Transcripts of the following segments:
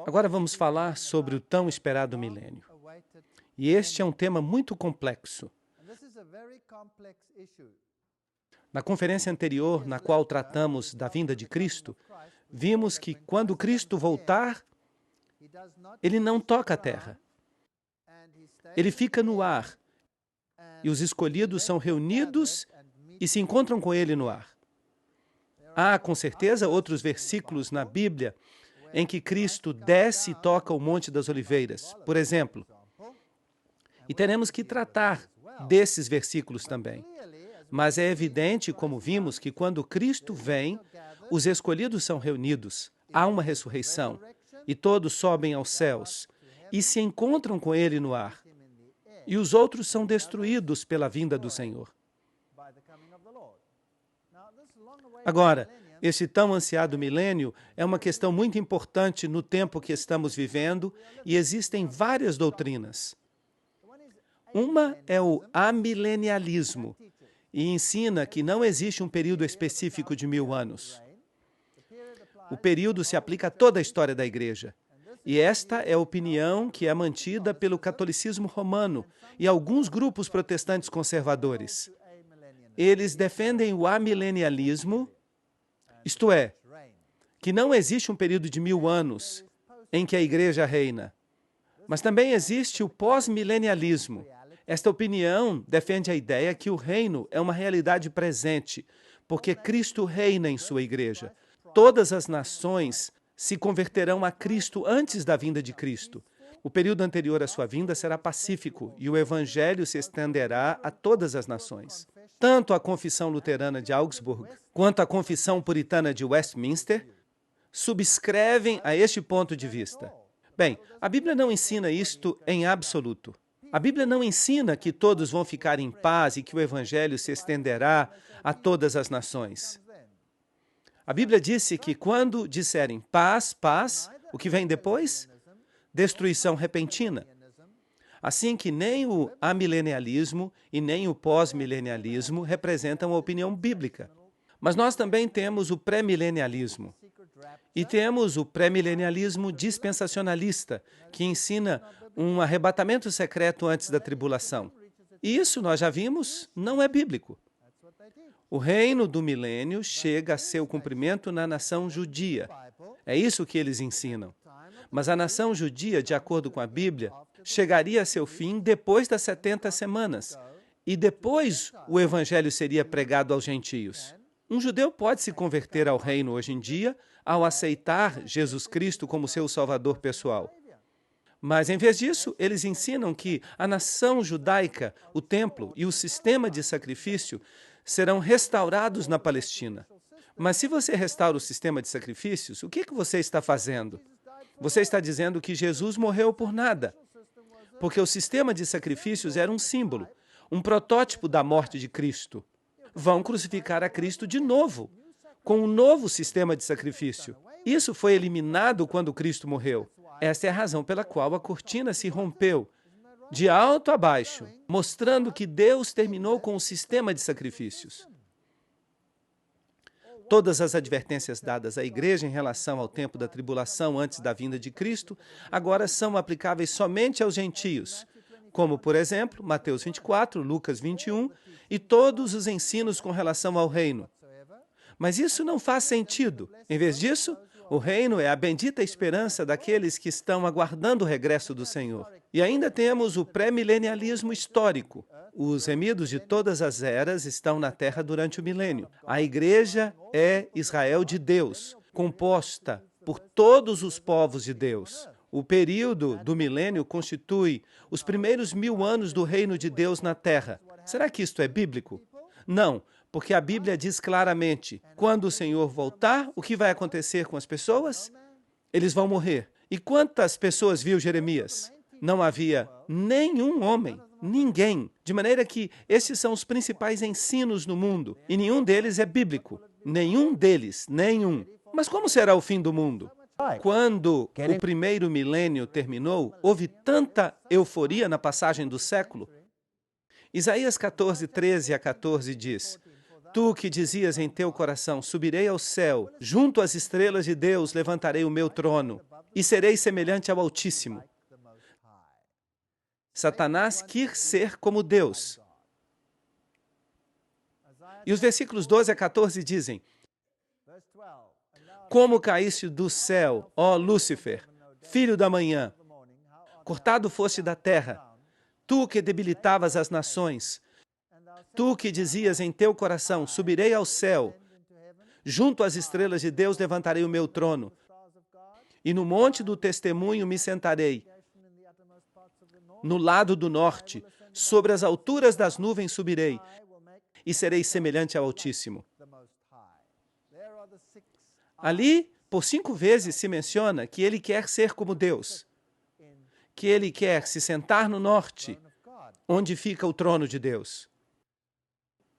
Agora vamos falar sobre o tão esperado milênio. E este é um tema muito complexo. Na conferência anterior, na qual tratamos da vinda de Cristo, vimos que quando Cristo voltar, ele não toca a terra. Ele fica no ar. E os escolhidos são reunidos e se encontram com ele no ar. Há, com certeza, outros versículos na Bíblia em que Cristo desce e toca o Monte das Oliveiras, por exemplo. E teremos que tratar desses versículos também. Mas é evidente, como vimos, que quando Cristo vem, os escolhidos são reunidos, há uma ressurreição, e todos sobem aos céus e se encontram com ele no ar. E os outros são destruídos pela vinda do Senhor. Agora, esse tão ansiado milênio é uma questão muito importante no tempo que estamos vivendo e existem várias doutrinas. Uma é o amilenialismo e ensina que não existe um período específico de 1000 anos. O período se aplica a toda a história da Igreja. E esta é a opinião que é mantida pelo catolicismo romano e alguns grupos protestantes conservadores. Eles defendem o amilenialismo, isto é, que não existe um período de 1000 anos em que a Igreja reina. Mas também existe o pós-milenialismo. Esta opinião defende a ideia que o reino é uma realidade presente, porque Cristo reina em sua Igreja. Todas as nações se converterão a Cristo antes da vinda de Cristo. O período anterior à sua vinda será pacífico e o Evangelho se estenderá a todas as nações. Tanto a Confissão Luterana de Augsburg quanto a Confissão Puritana de Westminster subscrevem a este ponto de vista. Bem, a Bíblia não ensina isto em absoluto. A Bíblia não ensina que todos vão ficar em paz e que o Evangelho se estenderá a todas as nações. A Bíblia disse que quando disserem paz, paz, o que vem depois? Destruição repentina. Assim que nem o amilenialismo e nem o pós-milenialismo representam a opinião bíblica. Mas nós também temos o pré-milenialismo. E temos o pré-milenialismo dispensacionalista, que ensina um arrebatamento secreto antes da tribulação. E isso, nós já vimos, não é bíblico. O reino do milênio chega a seu cumprimento na nação judia. É isso que eles ensinam. Mas a nação judia, de acordo com a Bíblia, chegaria a seu fim depois das 70 semanas. E depois o evangelho seria pregado aos gentios. Um judeu pode se converter ao reino hoje em dia ao aceitar Jesus Cristo como seu salvador pessoal. Mas, em vez disso, eles ensinam que a nação judaica, o templo e o sistema de sacrifício serão restaurados na Palestina. Mas se você restaura o sistema de sacrifícios, o que você está fazendo? Você está dizendo que Jesus morreu por nada, porque o sistema de sacrifícios era um símbolo, um protótipo da morte de Cristo. Vão crucificar a Cristo de novo, com um novo sistema de sacrifício. Isso foi eliminado quando Cristo morreu. Esta é a razão pela qual a cortina se rompeu, de alto a baixo, mostrando que Deus terminou com o sistema de sacrifícios. Todas as advertências dadas à igreja em relação ao tempo da tribulação antes da vinda de Cristo, agora são aplicáveis somente aos gentios, como, por exemplo, Mateus 24, Lucas 21 e todos os ensinos com relação ao reino. Mas isso não faz sentido. Em vez disso, o reino é a bendita esperança daqueles que estão aguardando o regresso do Senhor. E ainda temos o pré-milenialismo histórico. Os remidos de todas as eras estão na terra durante o milênio. A igreja é Israel de Deus, composta por todos os povos de Deus. O período do milênio constitui os primeiros 1000 anos do reino de Deus na terra. Será que isto é bíblico? Não, porque a Bíblia diz claramente, quando o Senhor voltar, o que vai acontecer com as pessoas? Eles vão morrer. E quantas pessoas viu Jeremias? Não havia nenhum homem, ninguém. De maneira que esses são os principais ensinos no mundo. E nenhum deles é bíblico. Nenhum deles, nenhum. Mas como será o fim do mundo? Quando o primeiro milênio terminou, houve tanta euforia na passagem do século. Isaías 14, 13 a 14 diz, Tu que dizias em teu coração, subirei ao céu, junto às estrelas de Deus levantarei o meu trono, e serei semelhante ao Altíssimo. Satanás quis ser como Deus. E os versículos 12 a 14 dizem: Como caíste do céu, ó Lúcifer, filho da manhã, cortado foste da terra, tu que debilitavas as nações, tu que dizias em teu coração, subirei ao céu, junto às estrelas de Deus levantarei o meu trono, e no monte do testemunho me sentarei, no lado do norte, sobre as alturas das nuvens subirei, e serei semelhante ao Altíssimo. Ali, por 5 vezes, se menciona que ele quer ser como Deus, que ele quer se sentar no norte, onde fica o trono de Deus.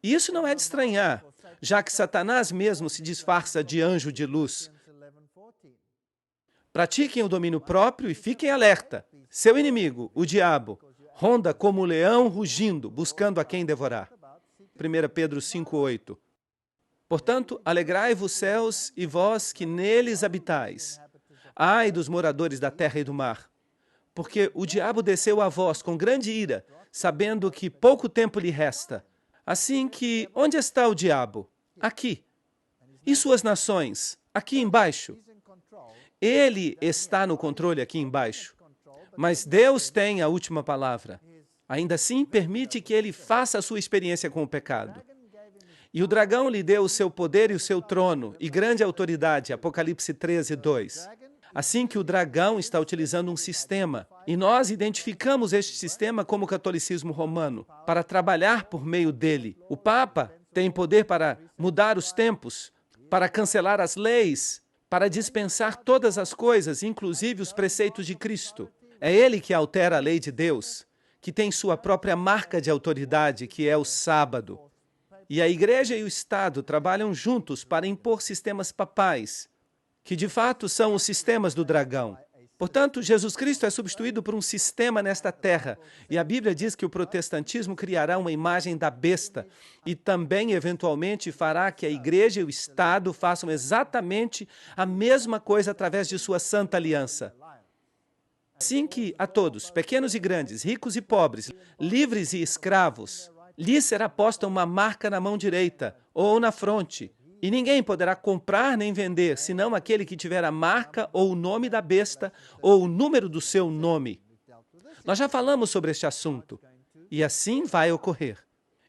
E isso não é de estranhar, já que Satanás mesmo se disfarça de anjo de luz. Pratiquem o domínio próprio e fiquem alerta. Seu inimigo, o diabo, ronda como um leão rugindo, buscando a quem devorar. 1 Pedro 5:8. Portanto, alegrai-vos céus e vós que neles habitais. Ai dos moradores da terra e do mar, porque o diabo desceu a vós com grande ira, sabendo que pouco tempo lhe resta. Assim que, onde está o diabo? Aqui. E suas nações? Aqui embaixo. Ele está no controle aqui embaixo. Mas Deus tem a última palavra. Ainda assim, permite que ele faça a sua experiência com o pecado. E o dragão lhe deu o seu poder e o seu trono, e grande autoridade, Apocalipse 13:2. Assim que o dragão está utilizando um sistema, e nós identificamos este sistema como o catolicismo romano, para trabalhar por meio dele. O Papa tem poder para mudar os tempos, para cancelar as leis, para dispensar todas as coisas, inclusive os preceitos de Cristo. É ele que altera a lei de Deus, que tem sua própria marca de autoridade, que é o sábado. E a Igreja e o Estado trabalham juntos para impor sistemas papais, que de fato são os sistemas do dragão. Portanto, Jesus Cristo é substituído por um sistema nesta terra, e a Bíblia diz que o protestantismo criará uma imagem da besta e também, eventualmente, fará que a Igreja e o Estado façam exatamente a mesma coisa através de sua santa aliança. Assim que a todos, pequenos e grandes, ricos e pobres, livres e escravos, lhes será posta uma marca na mão direita ou na fronte, e ninguém poderá comprar nem vender, senão aquele que tiver a marca ou o nome da besta ou o número do seu nome. Nós já falamos sobre este assunto, e assim vai ocorrer.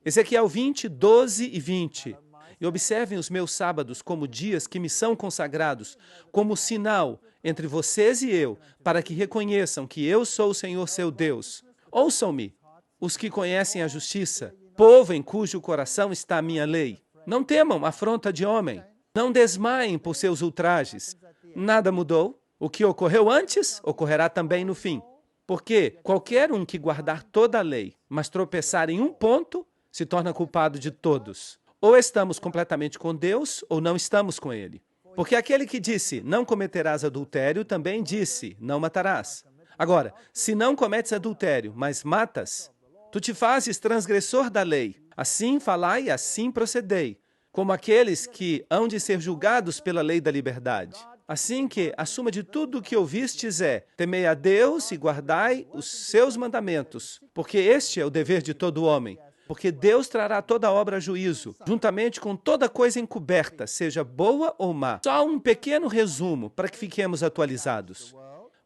Ezequiel 20, 12 e 20. E observem os meus sábados como dias que me são consagrados, como sinal entre vocês e eu, para que reconheçam que eu sou o Senhor seu Deus. Ouçam-me, os que conhecem a justiça, povo em cujo coração está a minha lei. Não temam afronta de homem. Não desmaiem por seus ultrajes. Nada mudou. O que ocorreu antes, ocorrerá também no fim. Porque qualquer um que guardar toda a lei, mas tropeçar em um ponto, se torna culpado de todos. Ou estamos completamente com Deus, ou não estamos com Ele. Porque aquele que disse, não cometerás adultério, também disse, não matarás. Agora, se não cometes adultério, mas matas, tu te fazes transgressor da lei. Assim falai e assim procedei, como aqueles que hão de ser julgados pela lei da liberdade. Assim que a suma de tudo o que ouvistes é, temei a Deus e guardai os seus mandamentos, porque este é o dever de todo homem. Porque Deus trará toda obra a juízo, juntamente com toda coisa encoberta, seja boa ou má. Só um pequeno resumo para que fiquemos atualizados.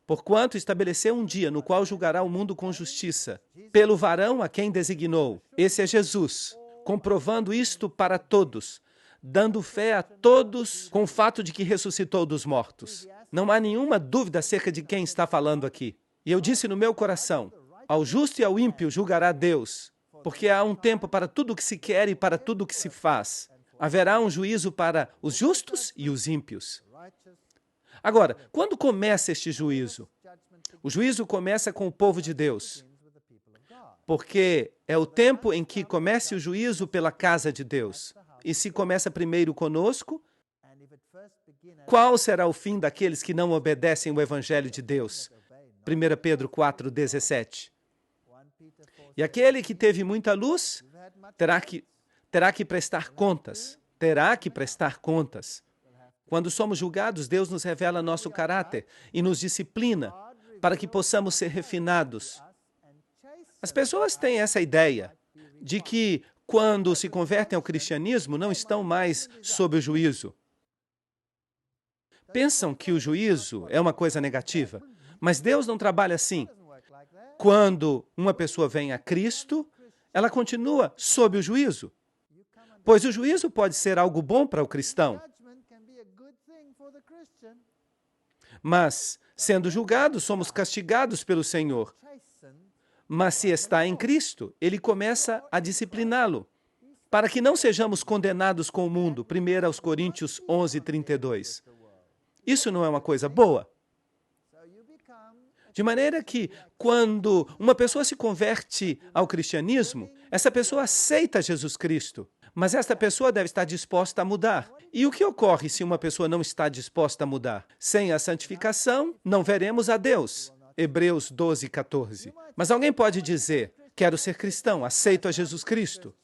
Porquanto estabeleceu um dia no qual julgará o mundo com justiça, pelo varão a quem designou. Esse é Jesus, comprovando isto para todos, dando fé a todos com o fato de que ressuscitou dos mortos. Não há nenhuma dúvida acerca de quem está falando aqui. E eu disse no meu coração, ao justo e ao ímpio julgará Deus, porque há um tempo para tudo o que se quer e para tudo o que se faz. Haverá um juízo para os justos e os ímpios. Agora, quando começa este juízo? O juízo começa com o povo de Deus, porque é o tempo em que começa o juízo pela casa de Deus. E se começa primeiro conosco, qual será o fim daqueles que não obedecem o Evangelho de Deus? 1 Pedro 4:17. E aquele que teve muita luz, terá que prestar contas. Terá que prestar contas. Quando somos julgados, Deus nos revela nosso caráter e nos disciplina para que possamos ser refinados. As pessoas têm essa ideia de que, quando se convertem ao cristianismo, não estão mais sob o juízo. Pensam que o juízo é uma coisa negativa, mas Deus não trabalha assim. Quando uma pessoa vem a Cristo, ela continua sob o juízo, pois o juízo pode ser algo bom para o cristão. Mas, sendo julgados, somos castigados pelo Senhor. Mas se está em Cristo, Ele começa a discipliná-lo, para que não sejamos condenados com o mundo. 1 aos Coríntios 11:32. Isso não é uma coisa boa? De maneira que, quando uma pessoa se converte ao cristianismo, essa pessoa aceita Jesus Cristo, mas esta pessoa deve estar disposta a mudar. E o que ocorre se uma pessoa não está disposta a mudar? Sem a santificação, não veremos a Deus. Hebreus 12:14. Mas alguém pode dizer, quero ser cristão, aceito a Jesus Cristo.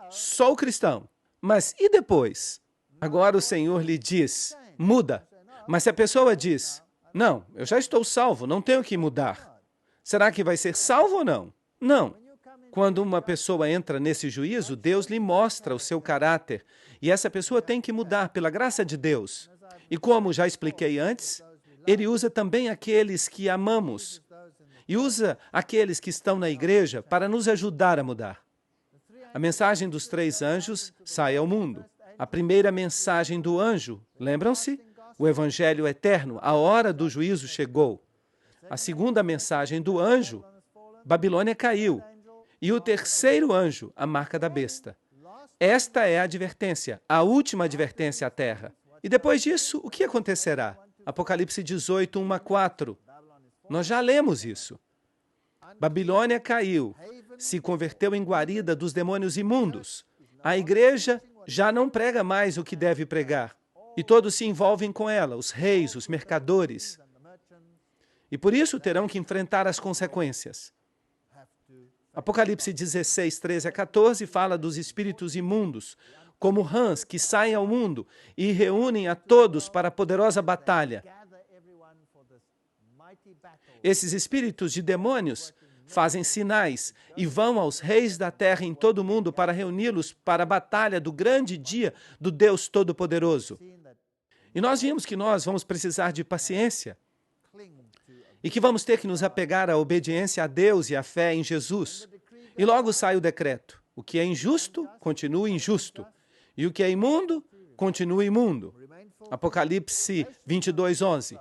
Sou cristão. Mas e depois? Agora o Senhor lhe diz, muda. Mas se a pessoa diz, não, eu já estou salvo, não tenho que mudar. Será que vai ser salvo ou não? Não. Quando uma pessoa entra nesse juízo, Deus lhe mostra o seu caráter. E essa pessoa tem que mudar pela graça de Deus. E como já expliquei antes, Ele usa também aqueles que amamos. E usa aqueles que estão na igreja para nos ajudar a mudar. A mensagem dos 3 anjos sai ao mundo. A primeira mensagem do anjo, lembram-se? O Evangelho eterno, a hora do juízo chegou. A segunda mensagem do anjo, Babilônia caiu. E o terceiro anjo, a marca da besta. Esta é a advertência, a última advertência à terra. E depois disso, o que acontecerá? Apocalipse 18, 1 a 4. Nós já lemos isso. Babilônia caiu, se converteu em guarida dos demônios imundos. A igreja já não prega mais o que deve pregar. E todos se envolvem com ela, os reis, os mercadores. E por isso terão que enfrentar as consequências. Apocalipse 16, 13 a 14 fala dos espíritos imundos, como rãs que saem ao mundo e reúnem a todos para a poderosa batalha. Esses espíritos de demônios fazem sinais e vão aos reis da terra em todo o mundo para reuni-los para a batalha do grande dia do Deus Todo-Poderoso. E nós vimos que nós vamos precisar de paciência e que vamos ter que nos apegar à obediência a Deus e à fé em Jesus. E logo sai o decreto. O que é injusto, continua injusto. E o que é imundo, continua imundo. Apocalipse 22, 11.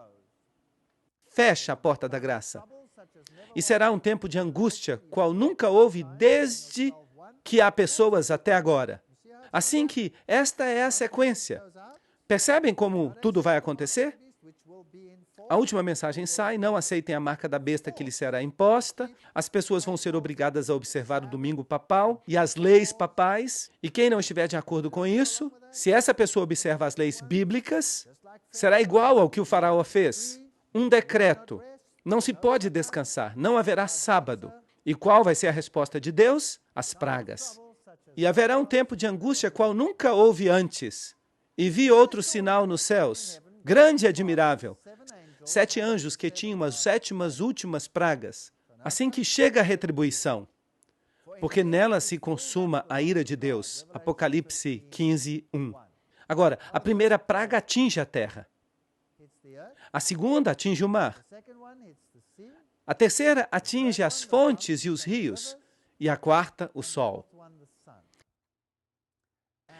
Fecha a porta da graça. E será um tempo de angústia, qual nunca houve desde que há pessoas até agora. Assim que esta é a sequência. Percebem como tudo vai acontecer? A última mensagem sai, não aceitem a marca da besta que lhe será imposta, as pessoas vão ser obrigadas a observar o domingo papal e as leis papais, e quem não estiver de acordo com isso, se essa pessoa observa as leis bíblicas, será igual ao que o faraó fez. Um decreto. Não se pode descansar, não haverá sábado. E qual vai ser a resposta de Deus? As pragas. E haverá um tempo de angústia qual nunca houve antes. E vi outro sinal nos céus, grande e admirável. 7 anjos que tinham as 7ª últimas pragas. Assim que chega a retribuição, porque nela se consuma a ira de Deus. Apocalipse 15, 1. Agora, a primeira praga atinge a terra. A segunda atinge o mar. A terceira atinge as fontes e os rios. E a quarta, o sol.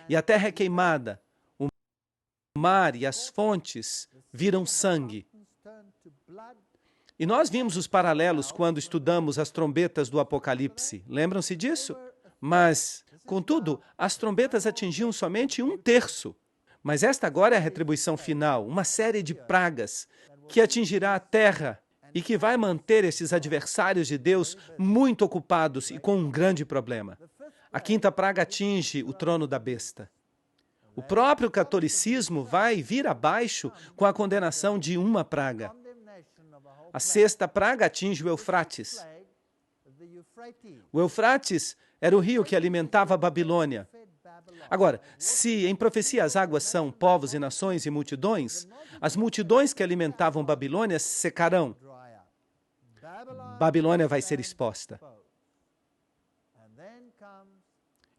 E a terra é queimada. O mar e as fontes viram sangue. E nós vimos os paralelos quando estudamos as trombetas do Apocalipse. Lembram-se disso? Mas, contudo, as trombetas atingiam somente 1/3. Mas esta agora é a retribuição final, uma série de pragas que atingirá a terra e que vai manter esses adversários de Deus muito ocupados e com um grande problema. A 5ª praga atinge o trono da besta. O próprio catolicismo vai vir abaixo com a condenação de uma praga. A 6ª praga atinge o Eufrates. O Eufrates era o rio que alimentava a Babilônia. Agora, se em profecia as águas são povos e nações e multidões, as multidões que alimentavam Babilônia secarão. Babilônia vai ser exposta.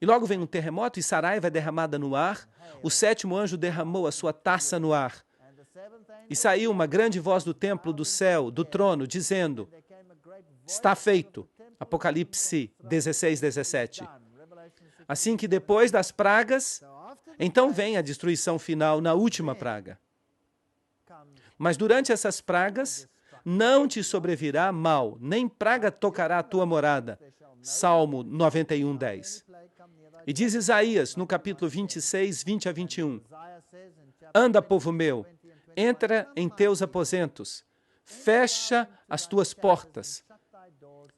E logo vem um terremoto e Saraiva é derramada no ar. O sétimo anjo derramou a sua taça no ar. E saiu uma grande voz do templo, do céu, do trono, dizendo: está feito. Apocalipse 16, 17. Assim que depois das pragas, então vem a destruição final na última praga. Mas durante essas pragas, não te sobrevirá mal, nem praga tocará a tua morada. Salmo 91, 10. E diz Isaías, no capítulo 26, 20 a 21. Anda, povo meu, entra em teus aposentos, fecha as tuas portas,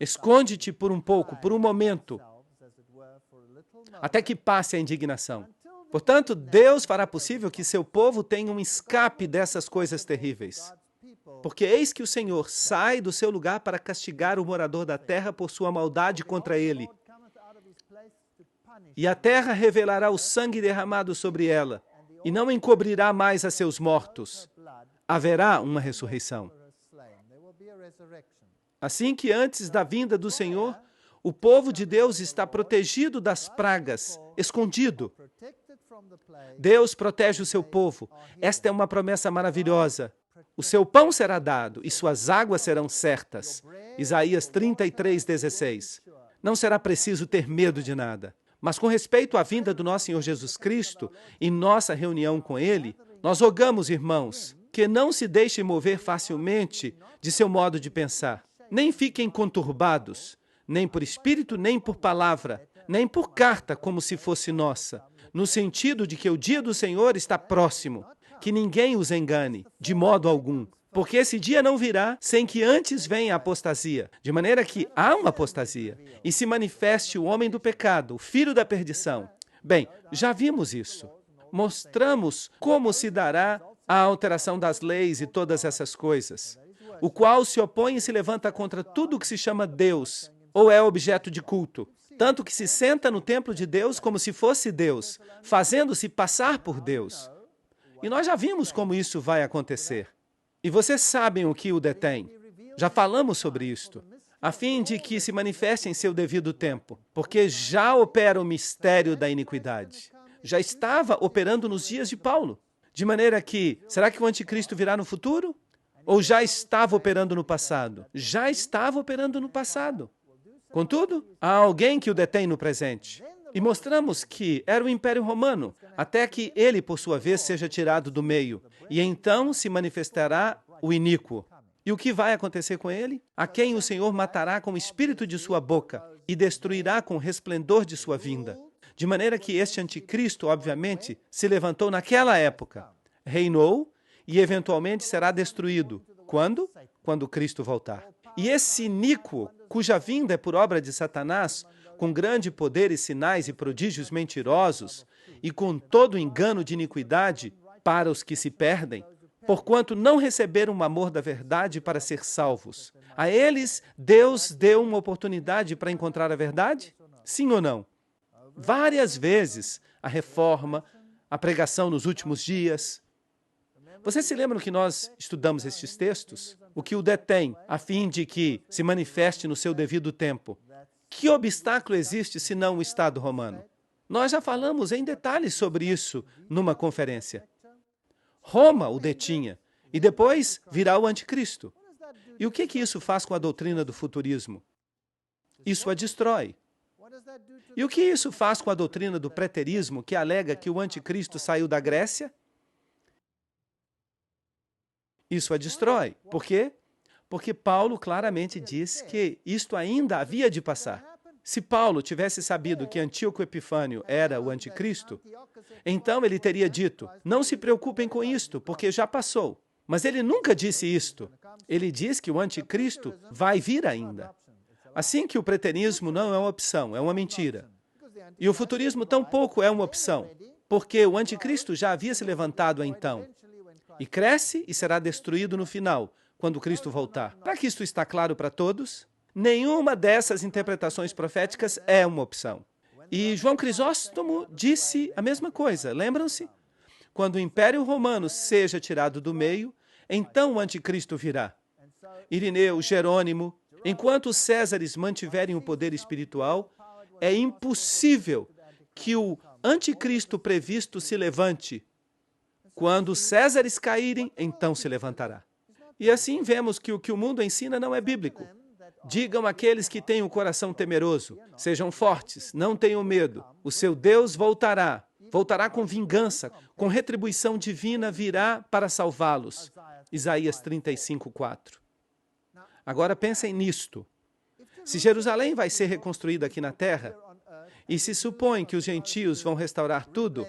esconde-te por um pouco, por um momento, até que passe a indignação. Portanto, Deus fará possível que seu povo tenha um escape dessas coisas terríveis. Porque eis que o Senhor sai do seu lugar para castigar o morador da terra por sua maldade contra ele. E a terra revelará o sangue derramado sobre ela, e não encobrirá mais a seus mortos. Haverá uma ressurreição. Assim que antes da vinda do Senhor, o povo de Deus está protegido das pragas, escondido. Deus protege o seu povo. Esta é uma promessa maravilhosa. O seu pão será dado e suas águas serão certas. Isaías 33, 16. Não será preciso ter medo de nada. Mas com respeito à vinda do nosso Senhor Jesus Cristo e nossa reunião com Ele, nós rogamos, irmãos, que não se deixem mover facilmente de seu modo de pensar. Nem fiquem conturbados, nem por espírito, nem por palavra, nem por carta como se fosse nossa, no sentido de que o dia do Senhor está próximo, que ninguém os engane, de modo algum, porque esse dia não virá sem que antes venha a apostasia, de maneira que há uma apostasia, e se manifeste o homem do pecado, o filho da perdição. Bem, já vimos isso. Mostramos como se dará a alteração das leis e todas essas coisas, o qual se opõe e se levanta contra tudo o que se chama Deus, ou é objeto de culto, tanto que se senta no templo de Deus como se fosse Deus, fazendo-se passar por Deus. E nós já vimos como isso vai acontecer. E vocês sabem o que o detém. Já falamos sobre isto, a fim de que se manifeste em seu devido tempo, porque já opera o mistério da iniquidade. Já estava operando nos dias de Paulo. De maneira que, será que o anticristo virá no futuro? Ou já estava operando no passado? Já estava operando no passado. Contudo, há alguém que o detém no presente. E mostramos que era o Império Romano, até que ele, por sua vez, seja tirado do meio. E então se manifestará o iníquo. E o que vai acontecer com ele? A quem o Senhor matará com o espírito de sua boca e destruirá com o resplendor de sua vinda. De maneira que este anticristo, obviamente, se levantou naquela época, reinou e eventualmente será destruído. Quando? Quando Cristo voltar. E esse iníquo, cuja vinda é por obra de Satanás, com grande poder e sinais e prodígios mentirosos, e com todo engano de iniquidade para os que se perdem, porquanto não receberam o amor da verdade para ser salvos. A eles, Deus deu uma oportunidade para encontrar a verdade? Sim ou não? Várias vezes, a reforma, a pregação nos últimos dias. Vocês se lembram que nós estudamos estes textos? O que o detém, a fim de que se manifeste no seu devido tempo. Que obstáculo existe senão o Estado romano? Nós já falamos em detalhes sobre isso numa conferência. Roma o detinha, e depois virá o anticristo. E o que isso faz com a doutrina do futurismo? Isso a destrói. E o que isso faz com a doutrina do preterismo, que alega que o anticristo saiu da Grécia? Isso a destrói. Por quê? Porque Paulo claramente diz que isto ainda havia de passar. Se Paulo tivesse sabido que Antíoco Epifânio era o anticristo, então ele teria dito, não se preocupem com isto, porque já passou. Mas ele nunca disse isto. Ele diz que o anticristo vai vir ainda. Assim que o preterismo não é uma opção, é uma mentira. E o futurismo tampouco é uma opção, porque o anticristo já havia se levantado então. E cresce e será destruído no final, quando Cristo voltar. Para que isto está claro para todos, nenhuma dessas interpretações proféticas é uma opção. E João Crisóstomo disse a mesma coisa, lembram-se? Quando o Império Romano seja tirado do meio, então o anticristo virá. Irineu, Jerônimo, enquanto os Césares mantiverem o poder espiritual, é impossível que o anticristo previsto se levante. Quando os Césares caírem, então se levantará. E assim vemos que o mundo ensina não é bíblico. Digam àqueles que têm o coração temeroso, sejam fortes, não tenham medo. O seu Deus voltará com vingança, com retribuição divina virá para salvá-los. Isaías 35:4. Agora pensem nisto. Se Jerusalém vai ser reconstruída aqui na terra, e se supõe que os gentios vão restaurar tudo,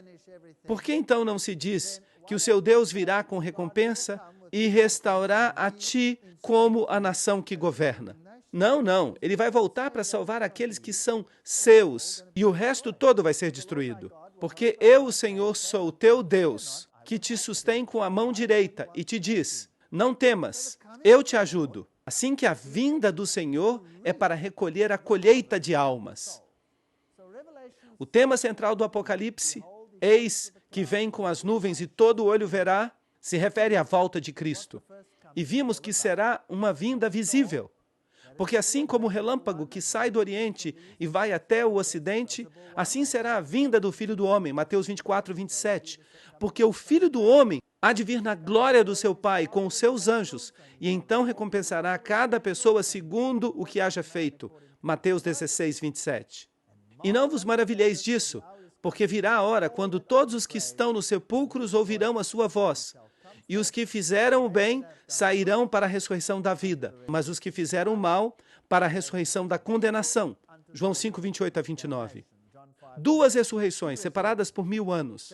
por que então não se diz que o seu Deus virá com recompensa e restaurar a ti como a nação que governa? Não, não. Ele vai voltar para salvar aqueles que são seus, e o resto todo vai ser destruído. Porque eu, o Senhor, sou o teu Deus, que te sustém com a mão direita e te diz, não temas, eu te ajudo. Assim que a vinda do Senhor é para recolher a colheita de almas. O tema central do Apocalipse, eis que vem com as nuvens e todo olho verá, se refere à volta de Cristo. E vimos que será uma vinda visível. Porque assim como o relâmpago que sai do Oriente e vai até o Ocidente, assim será a vinda do Filho do Homem, Mateus 24:27. Porque o Filho do Homem há de vir na glória do seu Pai com os seus anjos, e então recompensará cada pessoa segundo o que haja feito, Mateus 16:27. E não vos maravilheis disso, porque virá a hora quando todos os que estão nos sepulcros ouvirão a sua voz. E os que fizeram o bem sairão para a ressurreição da vida, mas os que fizeram o mal para a ressurreição da condenação. João 5:28-29. Duas ressurreições separadas por 1000 anos.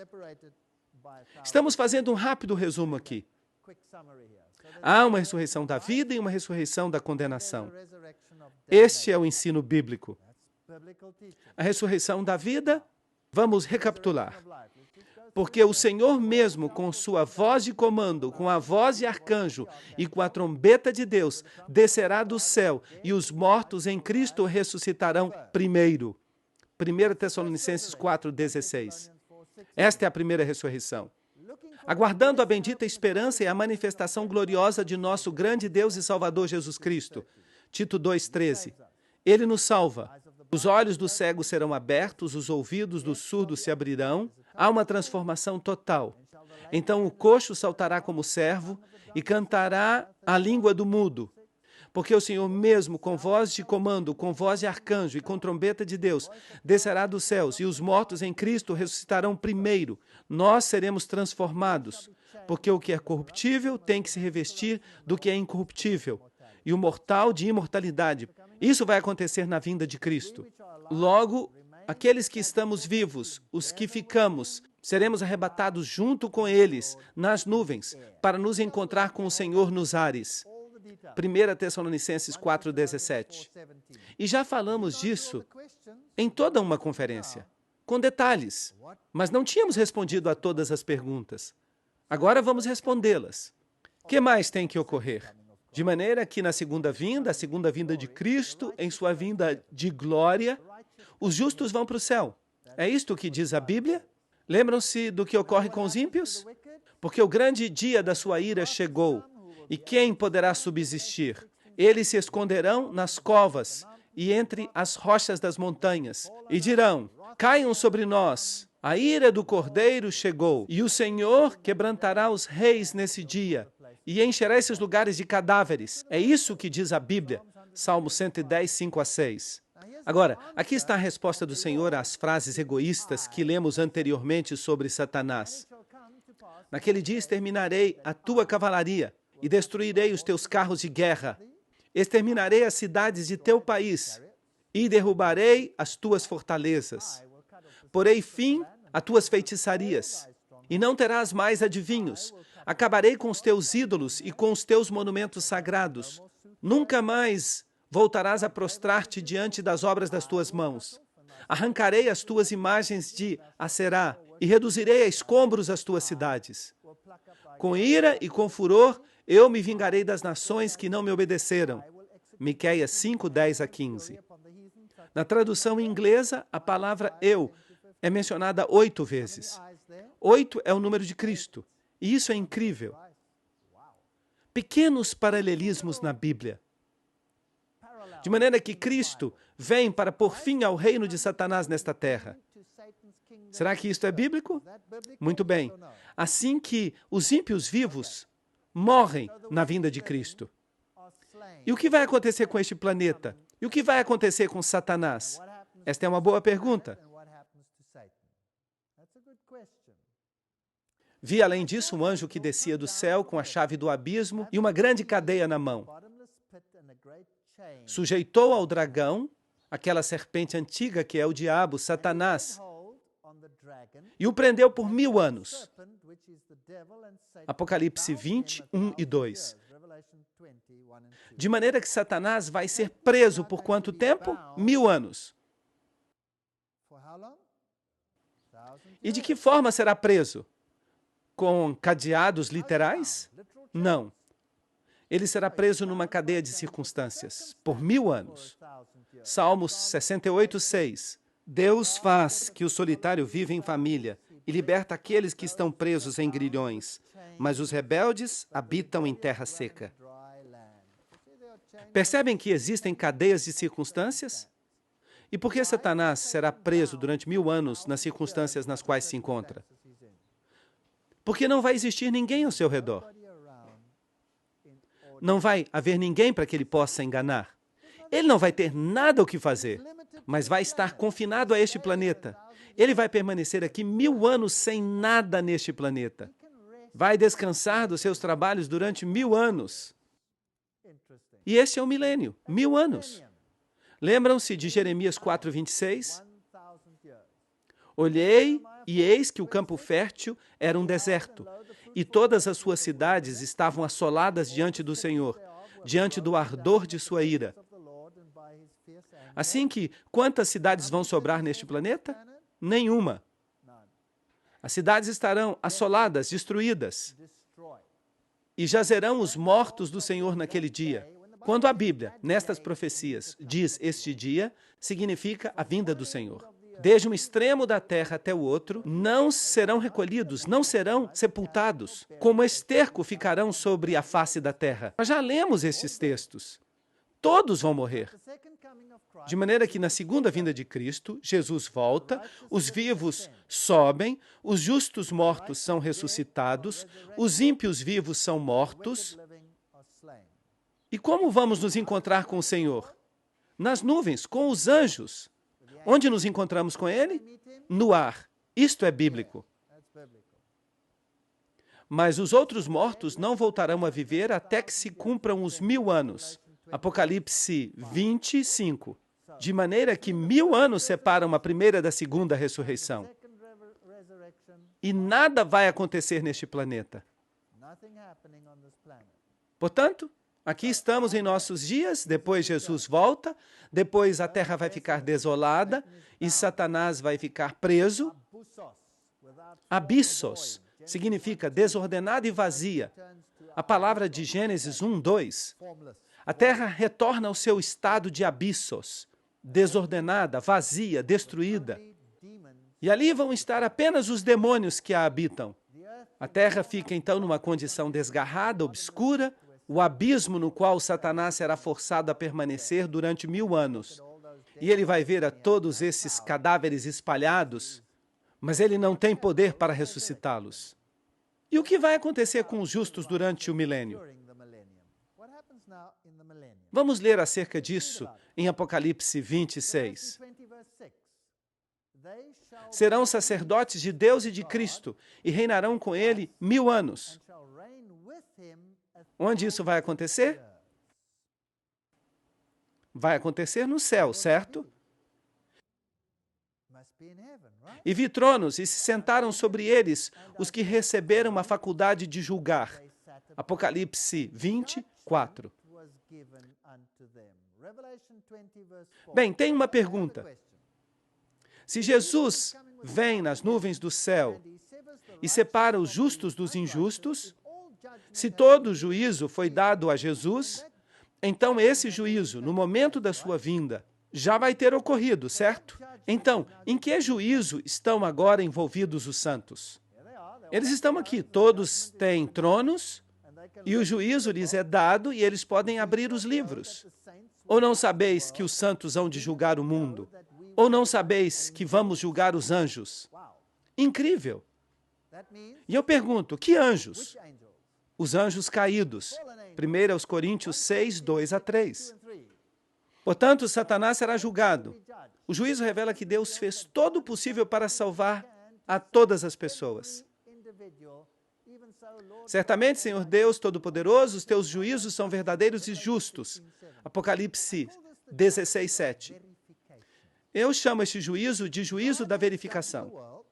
Estamos fazendo um rápido resumo aqui. Há uma ressurreição da vida e uma ressurreição da condenação. Este é o ensino bíblico. A ressurreição da vida, vamos recapitular. Porque o Senhor mesmo, com sua voz de comando, com a voz de arcanjo e com a trombeta de Deus, descerá do céu e os mortos em Cristo ressuscitarão primeiro. 1 Tessalonicenses 4:16. Esta é a primeira ressurreição. Aguardando a bendita esperança e a manifestação gloriosa de nosso grande Deus e Salvador Jesus Cristo. Tito 2:13. Ele nos salva. Os olhos dos cegos serão abertos, os ouvidos dos surdos se abrirão. Há uma transformação total. Então o coxo saltará como servo e cantará a língua do mudo. Porque o Senhor mesmo, com voz de comando, com voz de arcanjo e com trombeta de Deus, descerá dos céus, e os mortos em Cristo ressuscitarão primeiro. Nós seremos transformados, porque o que é corruptível tem que se revestir do que é incorruptível, e o mortal de imortalidade. Isso vai acontecer na vinda de Cristo. Logo, aqueles que estamos vivos, os que ficamos, seremos arrebatados junto com eles nas nuvens, para nos encontrar com o Senhor nos ares. 1 Tessalonicenses 4:17. E já falamos disso em toda uma conferência, com detalhes, mas não tínhamos respondido a todas as perguntas. Agora vamos respondê-las. O que mais tem que ocorrer? De maneira que na segunda vinda, a segunda vinda de Cristo, em sua vinda de glória, os justos vão para o céu. É isto que diz a Bíblia? Lembram-se do que ocorre com os ímpios? Porque o grande dia da sua ira chegou. E quem poderá subsistir? Eles se esconderão nas covas e entre as rochas das montanhas. E dirão, caiam sobre nós. A ira do Cordeiro chegou. E o Senhor quebrantará os reis nesse dia. E encherá esses lugares de cadáveres. É isso que diz a Bíblia. Salmo 110, 5-6. Agora, aqui está a resposta do Senhor às frases egoístas que lemos anteriormente sobre Satanás. Naquele dia exterminarei a tua cavalaria e destruirei os teus carros de guerra. Exterminarei as cidades de teu país e derrubarei as tuas fortalezas. Porei fim a tuas feitiçarias e não terás mais adivinhos. Acabarei com os teus ídolos e com os teus monumentos sagrados. Nunca mais voltarás a prostrar-te diante das obras das tuas mãos. Arrancarei as tuas imagens de Aserá e reduzirei a escombros as tuas cidades. Com ira e com furor, eu me vingarei das nações que não me obedeceram. Miqueias 5:10-15. Na tradução inglesa, a palavra eu é mencionada 8 vezes. 8 é o número de Cristo. E isso é incrível. Pequenos paralelismos na Bíblia. De maneira que Cristo vem para pôr fim ao reino de Satanás nesta terra. Será que isto é bíblico? Muito bem. Assim que os ímpios vivos morrem na vinda de Cristo. E o que vai acontecer com este planeta? E o que vai acontecer com Satanás? Esta é uma boa pergunta. Vi, além disso, um anjo que descia do céu com a chave do abismo e uma grande cadeia na mão. Sujeitou ao dragão, aquela serpente antiga que é o diabo, Satanás, e o prendeu por 1000 anos. Apocalipse 20, 1 e 2. De maneira que Satanás vai ser preso por quanto tempo? 1000 anos. E de que forma será preso? Com cadeados literais? Não. Ele será preso numa cadeia de circunstâncias, por 1000 anos. Salmos 68, 6. Deus faz que o solitário viva em família e liberta aqueles que estão presos em grilhões, mas os rebeldes habitam em terra seca. Percebem que existem cadeias de circunstâncias? E por que Satanás será preso durante 1000 anos nas circunstâncias nas quais se encontra? Porque não vai existir ninguém ao seu redor. Não vai haver ninguém para que ele possa enganar. Ele não vai ter nada o que fazer, mas vai estar confinado a este planeta. Ele vai permanecer aqui 1000 anos sem nada neste planeta. Vai descansar dos seus trabalhos durante 1000 anos. E este é o milênio, 1000 anos. Lembram-se de Jeremias 4:26? Olhei e eis que o campo fértil era um deserto, e todas as suas cidades estavam assoladas diante do Senhor, diante do ardor de sua ira. Assim que, quantas cidades vão sobrar neste planeta? Nenhuma. As cidades estarão assoladas, destruídas, e jazerão os mortos do Senhor naquele dia. Quando a Bíblia, nestas profecias, diz este dia, significa a vinda do Senhor. Desde um extremo da terra até o outro, não serão recolhidos, não serão sepultados. Como esterco ficarão sobre a face da terra. Nós já lemos estes textos. Todos vão morrer. De maneira que na segunda vinda de Cristo, Jesus volta, os vivos sobem, os justos mortos são ressuscitados, os ímpios vivos são mortos. E como vamos nos encontrar com o Senhor? Nas nuvens, com os anjos. Onde nos encontramos com Ele? No ar. Isto é bíblico. Mas os outros mortos não voltarão a viver até que se cumpram os 1000 anos. Apocalipse 25. De maneira que 1000 anos separam a primeira da segunda ressurreição. E nada vai acontecer neste planeta. Portanto, aqui estamos em nossos dias, depois Jesus volta, depois a terra vai ficar desolada e Satanás vai ficar preso. Abissos significa desordenada e vazia. A palavra de Gênesis 1:2. A terra retorna ao seu estado de abissos, desordenada, vazia, destruída. E ali vão estar apenas os demônios que a habitam. A terra fica então numa condição desgarrada, obscura, o abismo no qual Satanás será forçado a permanecer durante 1000 anos. E ele vai ver a todos esses cadáveres espalhados, mas ele não tem poder para ressuscitá-los. E o que vai acontecer com os justos durante o milênio? Vamos ler acerca disso em Apocalipse 26. Serão sacerdotes de Deus e de Cristo e reinarão com ele 1000 anos. Onde isso vai acontecer? Vai acontecer no céu, certo? E vi tronos e se sentaram sobre eles os que receberam a faculdade de julgar. Apocalipse 24. Bem, tem uma pergunta. Se Jesus vem nas nuvens do céu e separa os justos dos injustos, se todo o juízo foi dado a Jesus, então esse juízo, no momento da sua vinda, já vai ter ocorrido, certo? Então, em que juízo estão agora envolvidos os santos? Eles estão aqui, todos têm tronos, e o juízo lhes é dado e eles podem abrir os livros. Ou não sabeis que os santos hão de julgar o mundo? Ou não sabeis que vamos julgar os anjos? Incrível! E eu pergunto, que anjos? Os anjos caídos. 1 Coríntios 6, 2 a 3. Portanto, Satanás será julgado. O juízo revela que Deus fez todo o possível para salvar a todas as pessoas. Certamente, Senhor Deus Todo-Poderoso, os teus juízos são verdadeiros e justos. Apocalipse 16, 7. Eu chamo este juízo de juízo da verificação.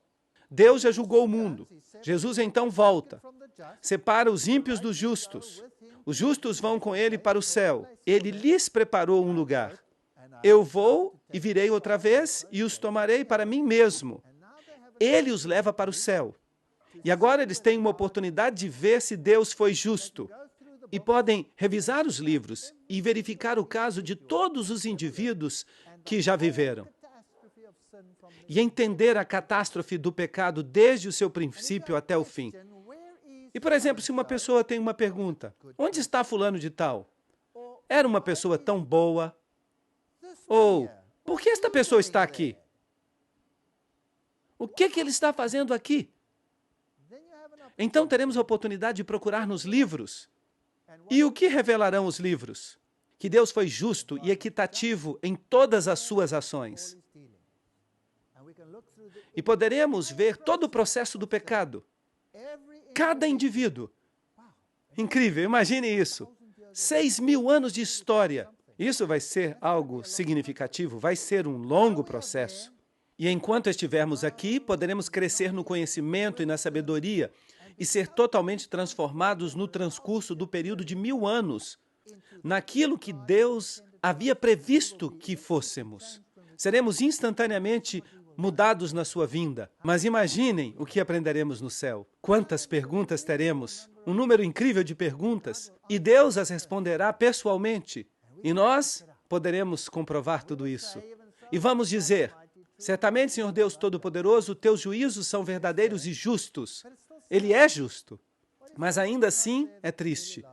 Deus já julgou o mundo. Jesus então volta. Separa os ímpios dos justos. Os justos vão com ele para o céu. Ele lhes preparou um lugar. Eu vou e virei outra vez e os tomarei para mim mesmo. Ele os leva para o céu. E agora eles têm uma oportunidade de ver se Deus foi justo. E podem revisar os livros e verificar o caso de todos os indivíduos que já viveram. E entender a catástrofe do pecado desde o seu princípio até o fim. E, por exemplo, se uma pessoa tem uma pergunta, onde está fulano de tal? Era uma pessoa tão boa? Ou, por que esta pessoa está aqui? O que ele está fazendo aqui? Então teremos a oportunidade de procurar nos livros. E o que revelarão os livros? Que Deus foi justo e equitativo em todas as suas ações. E poderemos ver todo o processo do pecado. Cada indivíduo. Incrível, imagine isso. 6.000 anos de história. Isso vai ser algo significativo, vai ser um longo processo. E enquanto estivermos aqui, poderemos crescer no conhecimento e na sabedoria e ser totalmente transformados no transcurso do período de 1.000 anos, naquilo que Deus havia previsto que fôssemos. Seremos instantaneamente mudados na sua vinda. Mas imaginem o que aprenderemos no céu. Quantas perguntas teremos? Um número incrível de perguntas. E Deus as responderá pessoalmente. E nós poderemos comprovar tudo isso. E vamos dizer, certamente, Senhor Deus Todo-Poderoso, teus juízos são verdadeiros e justos. Ele é justo, mas ainda assim é triste.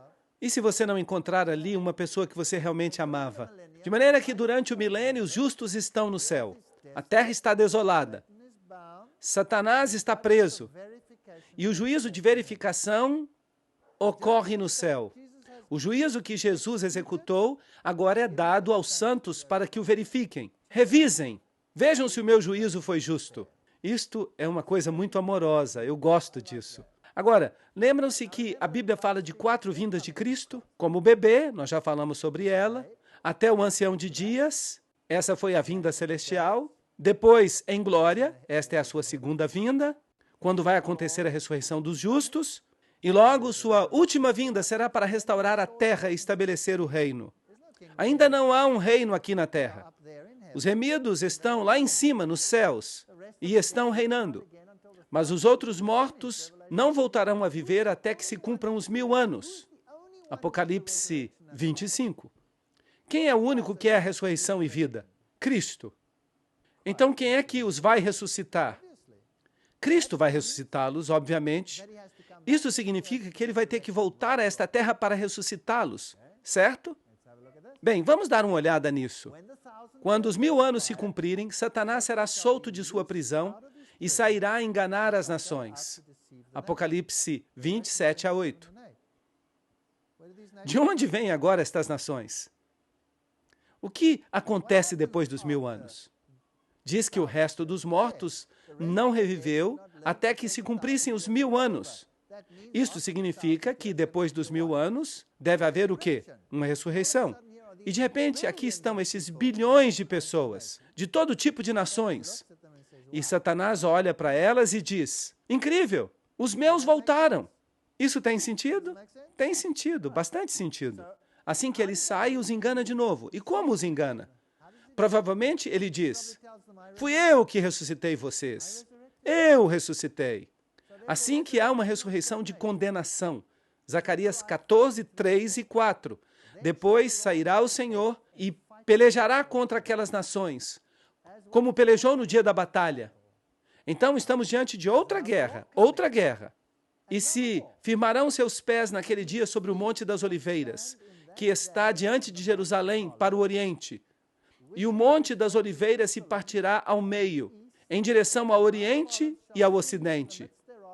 E se você não encontrar ali uma pessoa que você realmente amava? De maneira que durante o milênio os justos estão no céu. A terra está desolada. Satanás está preso. E o juízo de verificação ocorre no céu. O juízo que Jesus executou agora é dado aos santos para que o verifiquem. Revisem. Vejam se o meu juízo foi justo. Isto é uma coisa muito amorosa. Eu gosto disso. Agora, lembram-se que a Bíblia fala de 4 vindas de Cristo? Como bebê, nós já falamos sobre ela. Até o ancião de dias, essa foi a vinda celestial. Depois, em glória, esta é a sua segunda vinda, quando vai acontecer a ressurreição dos justos. E logo, sua última vinda será para restaurar a terra e estabelecer o reino. Ainda não há um reino aqui na terra. Os remidos estão lá em cima, nos céus, e estão reinando. Mas os outros mortos não voltarão a viver até que se cumpram os 1.000 anos. Apocalipse 25. Quem é o único que é a ressurreição e vida? Cristo. Então, quem é que os vai ressuscitar? Cristo vai ressuscitá-los, obviamente. Isso significa que ele vai ter que voltar a esta terra para ressuscitá-los, certo? Bem, vamos dar uma olhada nisso. Quando os 1.000 anos se cumprirem, Satanás será solto de sua prisão e sairá a enganar as nações. Apocalipse 27 a 8. De onde vêm agora estas nações? O que acontece depois dos 1.000 anos? Diz que o resto dos mortos não reviveu até que se cumprissem os 1.000 anos. Isto significa que depois dos 1.000 anos deve haver o quê? Uma ressurreição. E de repente aqui estão esses bilhões de pessoas, de todo tipo de nações. E Satanás olha para elas e diz, incrível, os meus voltaram. Isso tem sentido? Tem sentido, bastante sentido. Assim que ele sai, os engana de novo. E como os engana? Provavelmente ele diz, fui eu que ressuscitei vocês. Eu ressuscitei. Assim que há uma ressurreição de condenação. Zacarias 14, 3 e 4. Depois sairá o Senhor e pelejará contra aquelas nações, como pelejou no dia da batalha. Então estamos diante de outra guerra, outra guerra. E se firmarão seus pés naquele dia sobre o Monte das Oliveiras, que está diante de Jerusalém para o oriente, e o Monte das Oliveiras se partirá ao meio, em direção ao oriente e ao ocidente,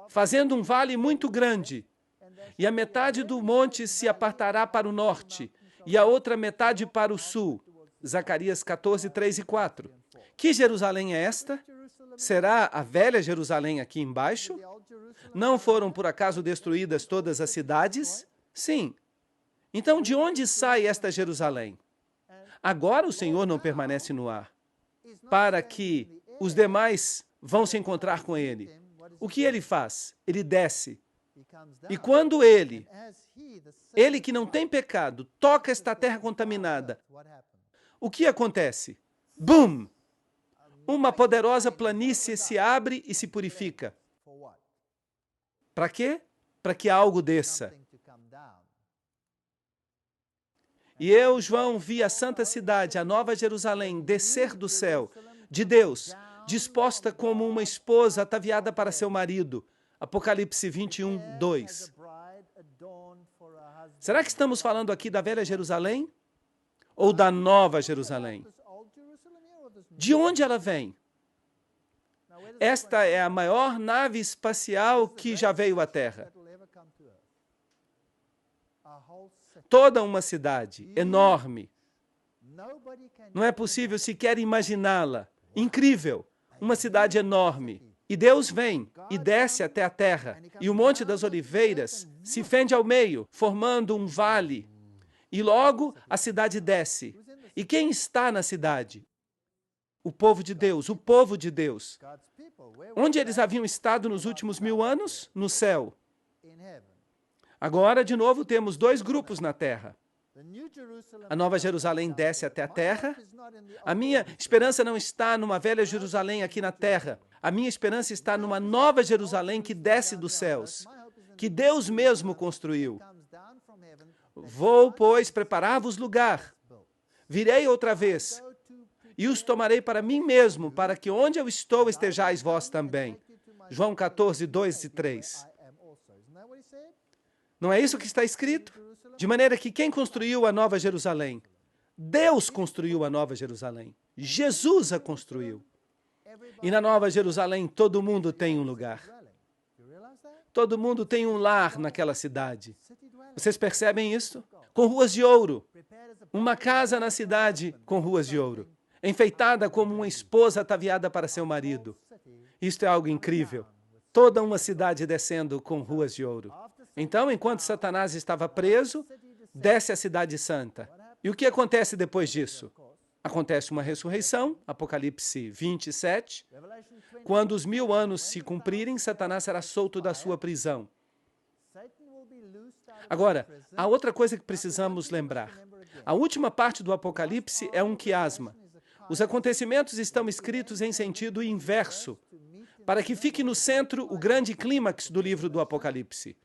fazendo um vale muito grande, e a metade do monte se apartará para o norte, e a outra metade para o sul. Zacarias 14, 3 e 4. Que Jerusalém é esta? Será a velha Jerusalém aqui embaixo? Não foram por acaso destruídas todas as cidades? Sim. Então, de onde sai esta Jerusalém? Agora o Senhor não permanece no ar, para que os demais vão se encontrar com ele. O que ele faz? Ele desce. E quando ele que não tem pecado, toca esta terra contaminada, o que acontece? Bum! Uma poderosa planície se abre e se purifica. Para quê? Para que algo desça. E eu, João, vi a santa cidade, a nova Jerusalém, descer do céu, de Deus, disposta como uma esposa ataviada para seu marido. Apocalipse 21, 2. Será que estamos falando aqui da velha Jerusalém? Ou da nova Jerusalém? De onde ela vem? Esta é a maior nave espacial que já veio à Terra. Toda uma cidade enorme. Não é possível sequer imaginá-la. Incrível. Uma cidade enorme. E Deus vem e desce até a terra. E o Monte das Oliveiras se fende ao meio, formando um vale. E logo a cidade desce. E quem está na cidade? O povo de Deus, o povo de Deus. Onde eles haviam estado nos últimos 1000 anos? No céu. Agora, de novo, temos dois grupos na terra. A nova Jerusalém desce até a terra. A minha esperança não está numa velha Jerusalém aqui na terra. A minha esperança está numa nova Jerusalém que desce dos céus, que Deus mesmo construiu. Vou, pois, preparar-vos lugar. Virei outra vez e os tomarei para mim mesmo, para que onde eu estou estejais vós também. João 14, 2 e 3. Não é isso que está escrito? De maneira que quem construiu a nova Jerusalém? Deus construiu a nova Jerusalém. Jesus a construiu. E na nova Jerusalém todo mundo tem um lugar. Todo mundo tem um lar naquela cidade. Vocês percebem isso? Com ruas de ouro. Uma casa na cidade com ruas de ouro. Enfeitada como uma esposa ataviada para seu marido. Isto é algo incrível. Toda uma cidade descendo com ruas de ouro. Então, enquanto Satanás estava preso, desce a cidade santa. E o que acontece depois disso? Acontece uma ressurreição, Apocalipse 27. Quando os 1000 anos se cumprirem, Satanás será solto da sua prisão. Agora, há outra coisa que precisamos lembrar. A última parte do Apocalipse é um quiasma. Os acontecimentos estão escritos em sentido inverso, para que fique no centro o grande clímax do livro do Apocalipse.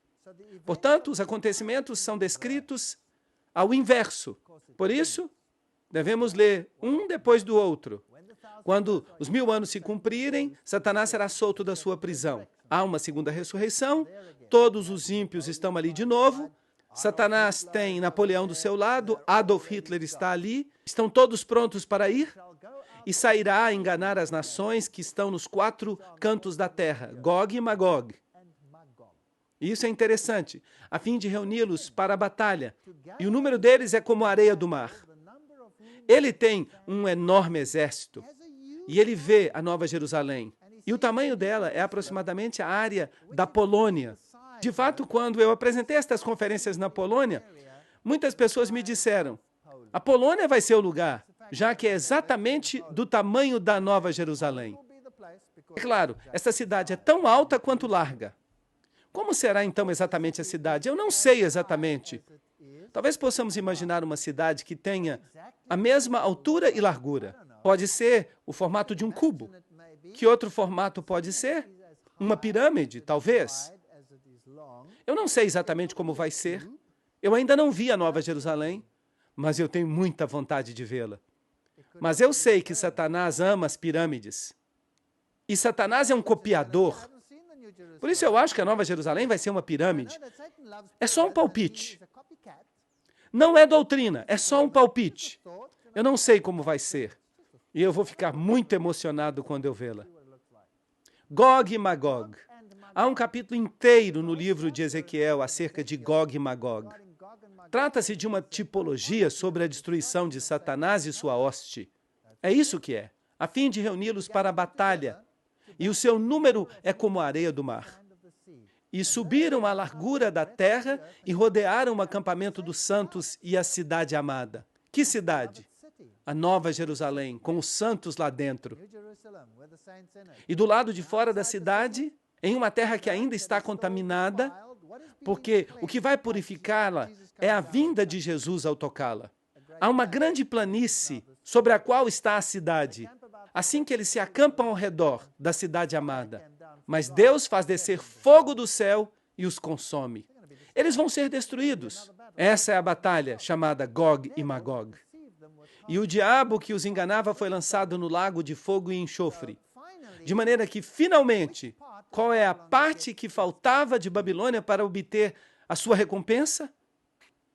Portanto, os acontecimentos são descritos ao inverso. Por isso, devemos ler um depois do outro. Quando os 1000 anos se cumprirem, Satanás será solto da sua prisão. Há uma segunda ressurreição, todos os ímpios estão ali de novo, Satanás tem Napoleão do seu lado, Adolf Hitler está ali, estão todos prontos para ir e sairá a enganar as nações que estão nos 4 cantos da terra, Gog e Magog. E isso é interessante, a fim de reuni-los para a batalha. E o número deles é como a areia do mar. Ele tem um enorme exército. E ele vê a Nova Jerusalém. E o tamanho dela é aproximadamente a área da Polônia. De fato, quando eu apresentei estas conferências na Polônia, muitas pessoas me disseram, a Polônia vai ser o lugar, já que é exatamente do tamanho da Nova Jerusalém. É claro, essa cidade é tão alta quanto larga. Como será então exatamente a cidade? Eu não sei exatamente. Talvez possamos imaginar uma cidade que tenha a mesma altura e largura. Pode ser o formato de um cubo. Que outro formato pode ser? Uma pirâmide, talvez. Eu não sei exatamente como vai ser. Eu ainda não vi a Nova Jerusalém, mas eu tenho muita vontade de vê-la. Mas eu sei que Satanás ama as pirâmides. E Satanás é um copiador. Por isso eu acho que a Nova Jerusalém vai ser uma pirâmide. É só um palpite. Não é doutrina, é só um palpite. Eu não sei como vai ser. E eu vou ficar muito emocionado quando eu vê-la. Gog e Magog. Há um capítulo inteiro no livro de Ezequiel acerca de Gog e Magog. Trata-se de uma tipologia sobre a destruição de Satanás e sua hoste. É isso que é, a fim de reuni-los para a batalha. E o seu número é como a areia do mar. E subiram a largura da terra e rodearam o acampamento dos santos e a cidade amada. Que cidade? A Nova Jerusalém, com os santos lá dentro. E do lado de fora da cidade, em uma terra que ainda está contaminada, porque o que vai purificá-la é a vinda de Jesus ao tocá-la. Há uma grande planície sobre a qual está a cidade, assim que eles se acampam ao redor da cidade amada. Mas Deus faz descer fogo do céu e os consome. Eles vão ser destruídos. Essa é a batalha chamada Gog e Magog. E o diabo que os enganava foi lançado no lago de fogo e enxofre. De maneira que, finalmente, qual é a parte que faltava de Babilônia para obter a sua recompensa?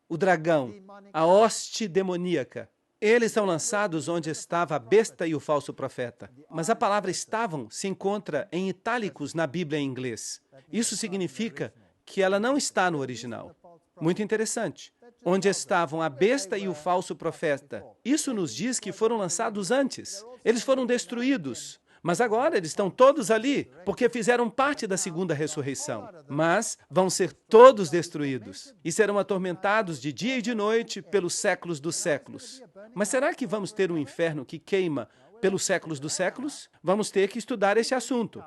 O dragão, a hoste demoníaca. Eles são lançados onde estava a besta e o falso profeta. Mas a palavra estavam se encontra em itálicos na Bíblia em inglês. Isso significa que ela não está no original. Muito interessante. Onde estavam a besta e o falso profeta. Isso nos diz que foram lançados antes. Eles foram destruídos. Mas agora eles estão todos ali, porque fizeram parte da segunda ressurreição. Mas vão ser todos destruídos e serão atormentados de dia e de noite pelos séculos dos séculos. Mas será que vamos ter um inferno que queima pelos séculos dos séculos? Vamos ter que estudar esse assunto.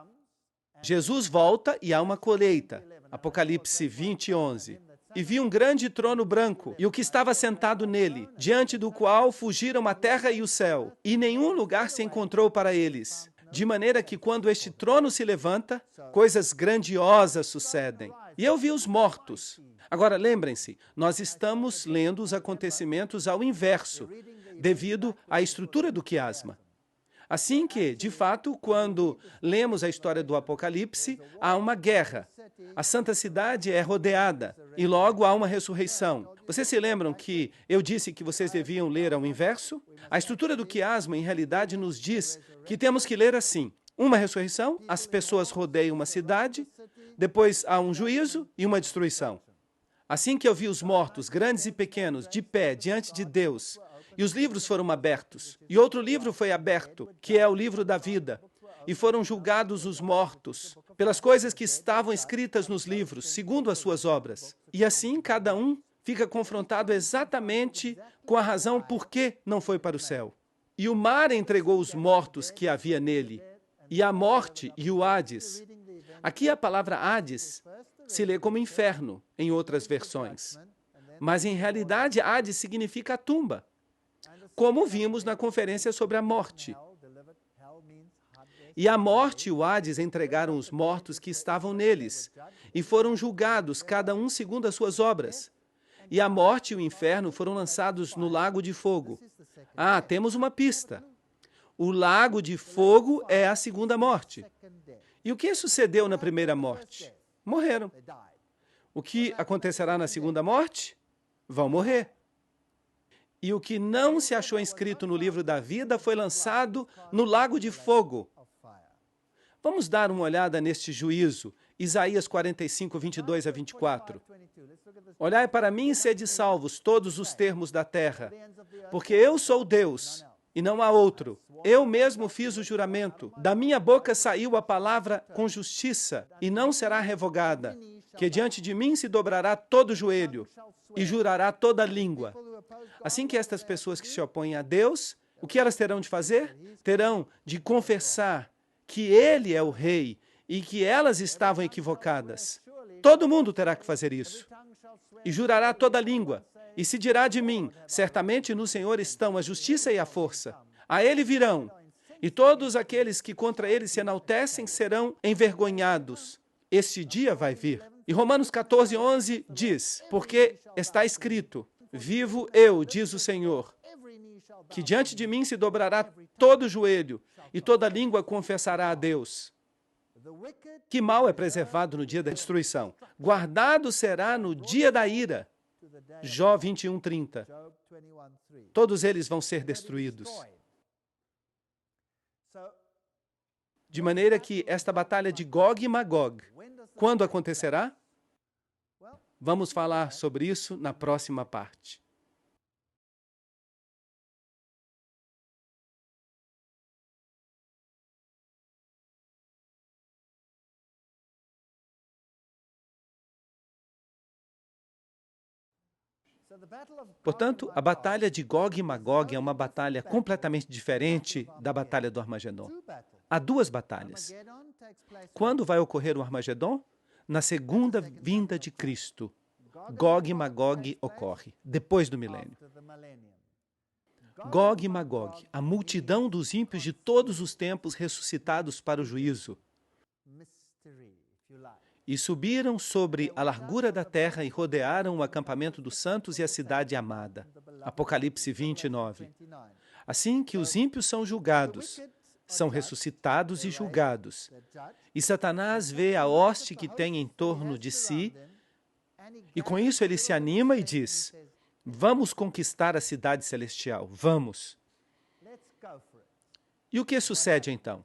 Jesus volta e há uma colheita. Apocalipse 20, 11. E vi um grande trono branco, e o que estava sentado nele, diante do qual fugiram a terra e o céu, e nenhum lugar se encontrou para eles. De maneira que quando este trono se levanta, coisas grandiosas sucedem. E eu vi os mortos. Agora, lembrem-se, nós estamos lendo os acontecimentos ao inverso, devido à estrutura do quiasma. Assim que, de fato, quando lemos a história do Apocalipse, há uma guerra. A santa cidade é rodeada e logo há uma ressurreição. Vocês se lembram que eu disse que vocês deviam ler ao inverso? A estrutura do quiasma, em realidade, nos diz que temos que ler assim. Uma ressurreição, as pessoas rodeiam uma cidade, depois há um juízo e uma destruição. Assim que eu vi os mortos, grandes e pequenos, de pé, diante de Deus, e os livros foram abertos, e outro livro foi aberto, que é o livro da vida, e foram julgados os mortos, pelas coisas que estavam escritas nos livros, segundo as suas obras. E assim, cada um fica confrontado exatamente com a razão por que não foi para o céu. E o mar entregou os mortos que havia nele, e a morte e o Hades. Aqui a palavra Hades se lê como inferno, em outras versões. Mas, em realidade, Hades significa a tumba, como vimos na conferência sobre a morte. E a morte e o Hades entregaram os mortos que estavam neles, e foram julgados, cada um segundo as suas obras. E a morte e o inferno foram lançados no lago de fogo. Ah, temos uma pista. O lago de fogo é a segunda morte. E o que sucedeu na primeira morte? Morreram. O que acontecerá na segunda morte? Vão morrer. E o que não se achou inscrito no livro da vida foi lançado no lago de fogo. Vamos dar uma olhada neste juízo, Isaías 45, 22 a 24. Olhai para mim e sede salvos, todos os termos da terra, porque eu sou Deus, e não há outro. Eu mesmo fiz o juramento. Da minha boca saiu a palavra com justiça, e não será revogada, que diante de mim se dobrará todo joelho, e jurará toda língua. Assim que estas pessoas que se opõem a Deus, o que elas terão de fazer? Terão de confessar que Ele é o Rei e que elas estavam equivocadas. Todo mundo terá que fazer isso. E jurará toda língua, e se dirá de mim, certamente no Senhor estão a justiça e a força. A Ele virão, e todos aqueles que contra Ele se enaltecem serão envergonhados. Este dia vai vir. E Romanos 14, 11 diz, porque está escrito, vivo eu, diz o Senhor, que diante de mim se dobrará todo o joelho e toda língua confessará a Deus. Que mal é preservado no dia da destruição, guardado será no dia da ira. Jó 21:30. Todos eles vão ser destruídos. De maneira que esta batalha de Gog e Magog, quando acontecerá? Vamos falar sobre isso na próxima parte. Portanto, a batalha de Gog e Magog é uma batalha completamente diferente da batalha do Armagedon. Há duas batalhas. Quando vai ocorrer o Armagedon? Na segunda vinda de Cristo. Gog e Magog ocorre, depois do milênio. Gog e Magog, a multidão dos ímpios de todos os tempos ressuscitados para o juízo. E subiram sobre a largura da terra e rodearam o acampamento dos santos e a cidade amada. Apocalipse 29. Assim que os ímpios são julgados, são ressuscitados e julgados. E Satanás vê a hoste que tem em torno de si, e com isso ele se anima e diz: vamos conquistar a cidade celestial, vamos. E o que sucede então?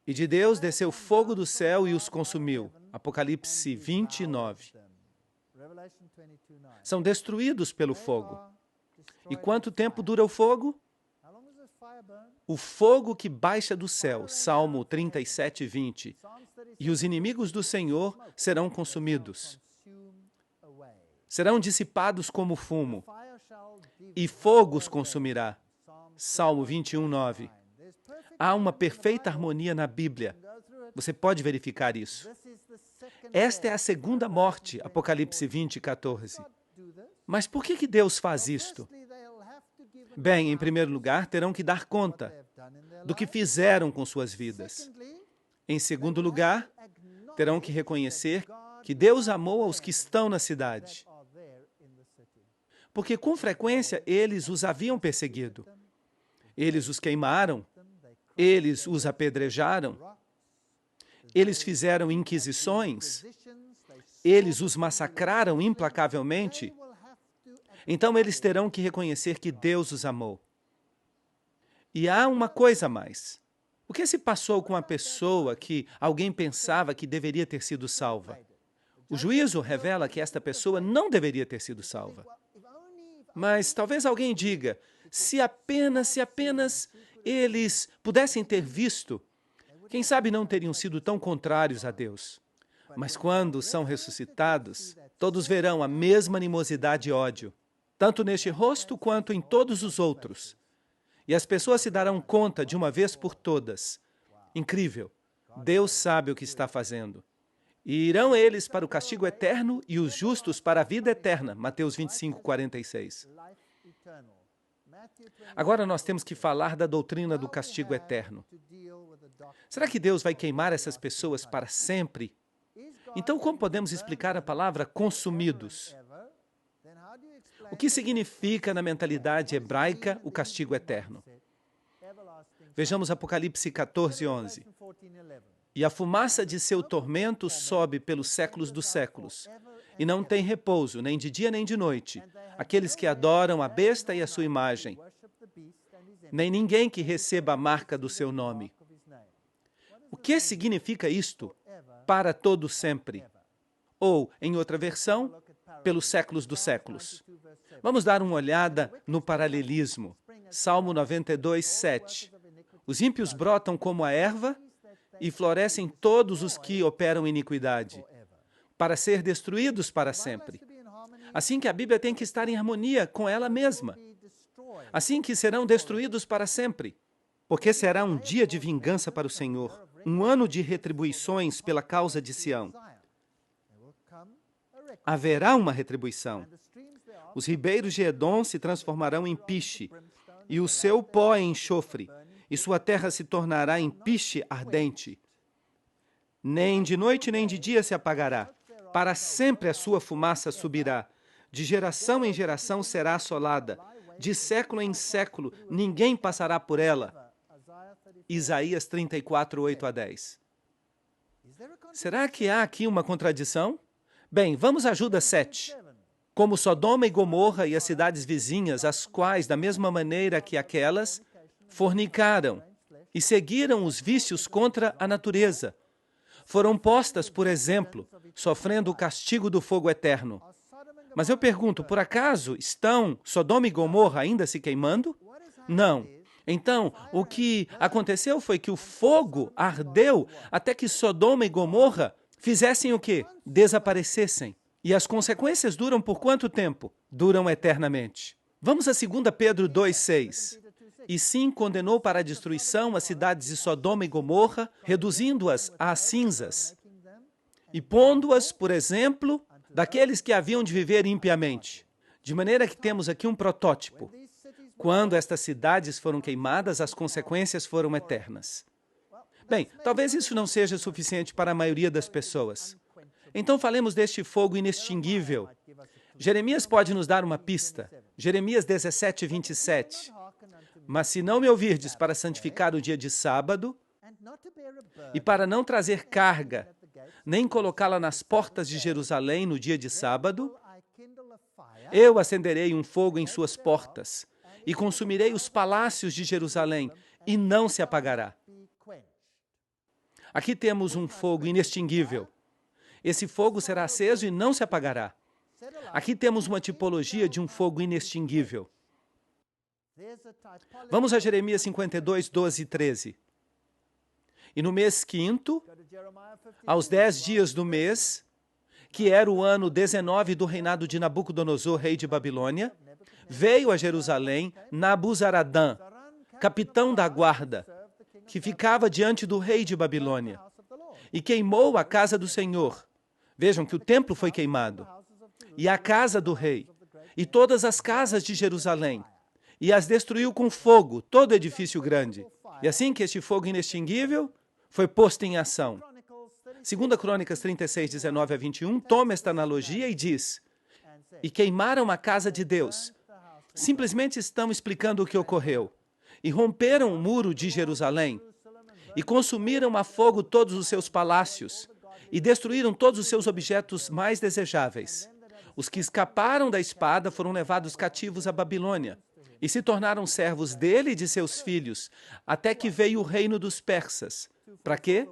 E de Deus desceu fogo do céu e os consumiu. Apocalipse 29. São destruídos pelo fogo. E quanto tempo dura o fogo? O fogo que baixa do céu, Salmo 37, 20. E os inimigos do Senhor serão consumidos. Serão dissipados como fumo. E fogo os consumirá. Salmo 21, 9. Há uma perfeita harmonia na Bíblia. Você pode verificar isso. Esta é a segunda morte, Apocalipse 20, 14. Mas por que Deus faz isto? Bem, em primeiro lugar, terão que dar conta do que fizeram com suas vidas. Em segundo lugar, terão que reconhecer que Deus amou aos que estão na cidade. Porque com frequência eles os haviam perseguido. Eles os queimaram, eles os apedrejaram, eles fizeram inquisições, eles os massacraram implacavelmente. Então eles terão que reconhecer que Deus os amou. E há uma coisa a mais. O que se passou com a pessoa que alguém pensava que deveria ter sido salva? O juízo revela que esta pessoa não deveria ter sido salva. Mas talvez alguém diga, se apenas eles pudessem ter visto, quem sabe não teriam sido tão contrários a Deus. Mas quando são ressuscitados, todos verão a mesma animosidade e ódio, tanto neste rosto quanto em todos os outros. E as pessoas se darão conta de uma vez por todas. Incrível! Deus sabe o que está fazendo. E irão eles para o castigo eterno e os justos para a vida eterna. Mateus 25, 46. Agora nós temos que falar da doutrina do castigo eterno. Será que Deus vai queimar essas pessoas para sempre? Então, como podemos explicar a palavra consumidos? O que significa na mentalidade hebraica o castigo eterno? Vejamos Apocalipse 14, 11. E a fumaça de seu tormento sobe pelos séculos dos séculos, e não tem repouso, nem de dia nem de noite, aqueles que adoram a besta e a sua imagem, nem ninguém que receba a marca do seu nome. O que significa isto? Para todo sempre. Ou, em outra versão, pelos séculos dos séculos. Vamos dar uma olhada no paralelismo. Salmo 92, 7. Os ímpios brotam como a erva e florescem todos os que operam iniquidade, para ser destruídos para sempre. Assim que a Bíblia tem que estar em harmonia com ela mesma. Assim que serão destruídos para sempre. Porque será um dia de vingança para o Senhor, um ano de retribuições pela causa de Sião. Haverá uma retribuição. Os ribeiros de Edom se transformarão em piche, e o seu pó em enxofre, e sua terra se tornará em piche ardente. Nem de noite nem de dia se apagará. Para sempre a sua fumaça subirá. De geração em geração será assolada. de século em século, ninguém passará por ela. Isaías 34, 8 a 10. Será que há aqui uma contradição? Bem, vamos a Judas 7. Como Sodoma e Gomorra e as cidades vizinhas, as quais, da mesma maneira que aquelas, fornicaram e seguiram os vícios contra a natureza, foram postas, por exemplo, sofrendo o castigo do fogo eterno. Mas eu pergunto, por acaso estão Sodoma e Gomorra ainda se queimando? Não. Então, o que aconteceu foi que o fogo ardeu até que Sodoma e Gomorra fizessem o quê? Desaparecessem. E as consequências duram por quanto tempo? Duram eternamente. Vamos a 2 Pedro 2,6. E sim condenou para a destruição as cidades de Sodoma e Gomorra, reduzindo-as a cinzas, e pondo-as, por exemplo, daqueles que haviam de viver impiamente. De maneira que temos aqui um protótipo. Quando estas cidades foram queimadas, as consequências foram eternas. Bem, talvez isso não seja suficiente para a maioria das pessoas. Então falemos deste fogo inextinguível. Jeremias pode nos dar uma pista. Jeremias 17, 27. Mas se não me ouvirdes para santificar o dia de sábado, e para não trazer carga, nem colocá-la nas portas de Jerusalém no dia de sábado, eu acenderei um fogo em suas portas, e consumirei os palácios de Jerusalém, e não se apagará. Aqui temos um fogo inextinguível. Esse fogo será aceso e não se apagará. Aqui temos uma tipologia de um fogo inextinguível. Vamos a Jeremias 52, 12 e 13. E no mês quinto, aos 10 dias do mês, que era o ano 19 do reinado de Nabucodonosor, rei de Babilônia, veio a Jerusalém Nabuzaradã, capitão da guarda, que ficava diante do rei de Babilônia, e queimou a casa do Senhor. Vejam que o templo foi queimado, e a casa do rei, e todas as casas de Jerusalém, e as destruiu com fogo, todo edifício grande. E assim que este fogo inextinguível foi posto em ação. 2 Crônicas 36, 19 a 21, toma esta analogia e diz: e queimaram a casa de Deus. Simplesmente estão explicando o que ocorreu. E romperam o muro de Jerusalém, e consumiram a fogo todos os seus palácios, e destruíram todos os seus objetos mais desejáveis. Os que escaparam da espada foram levados cativos à Babilônia, e se tornaram servos dele e de seus filhos, até que veio o reino dos persas. Para quê?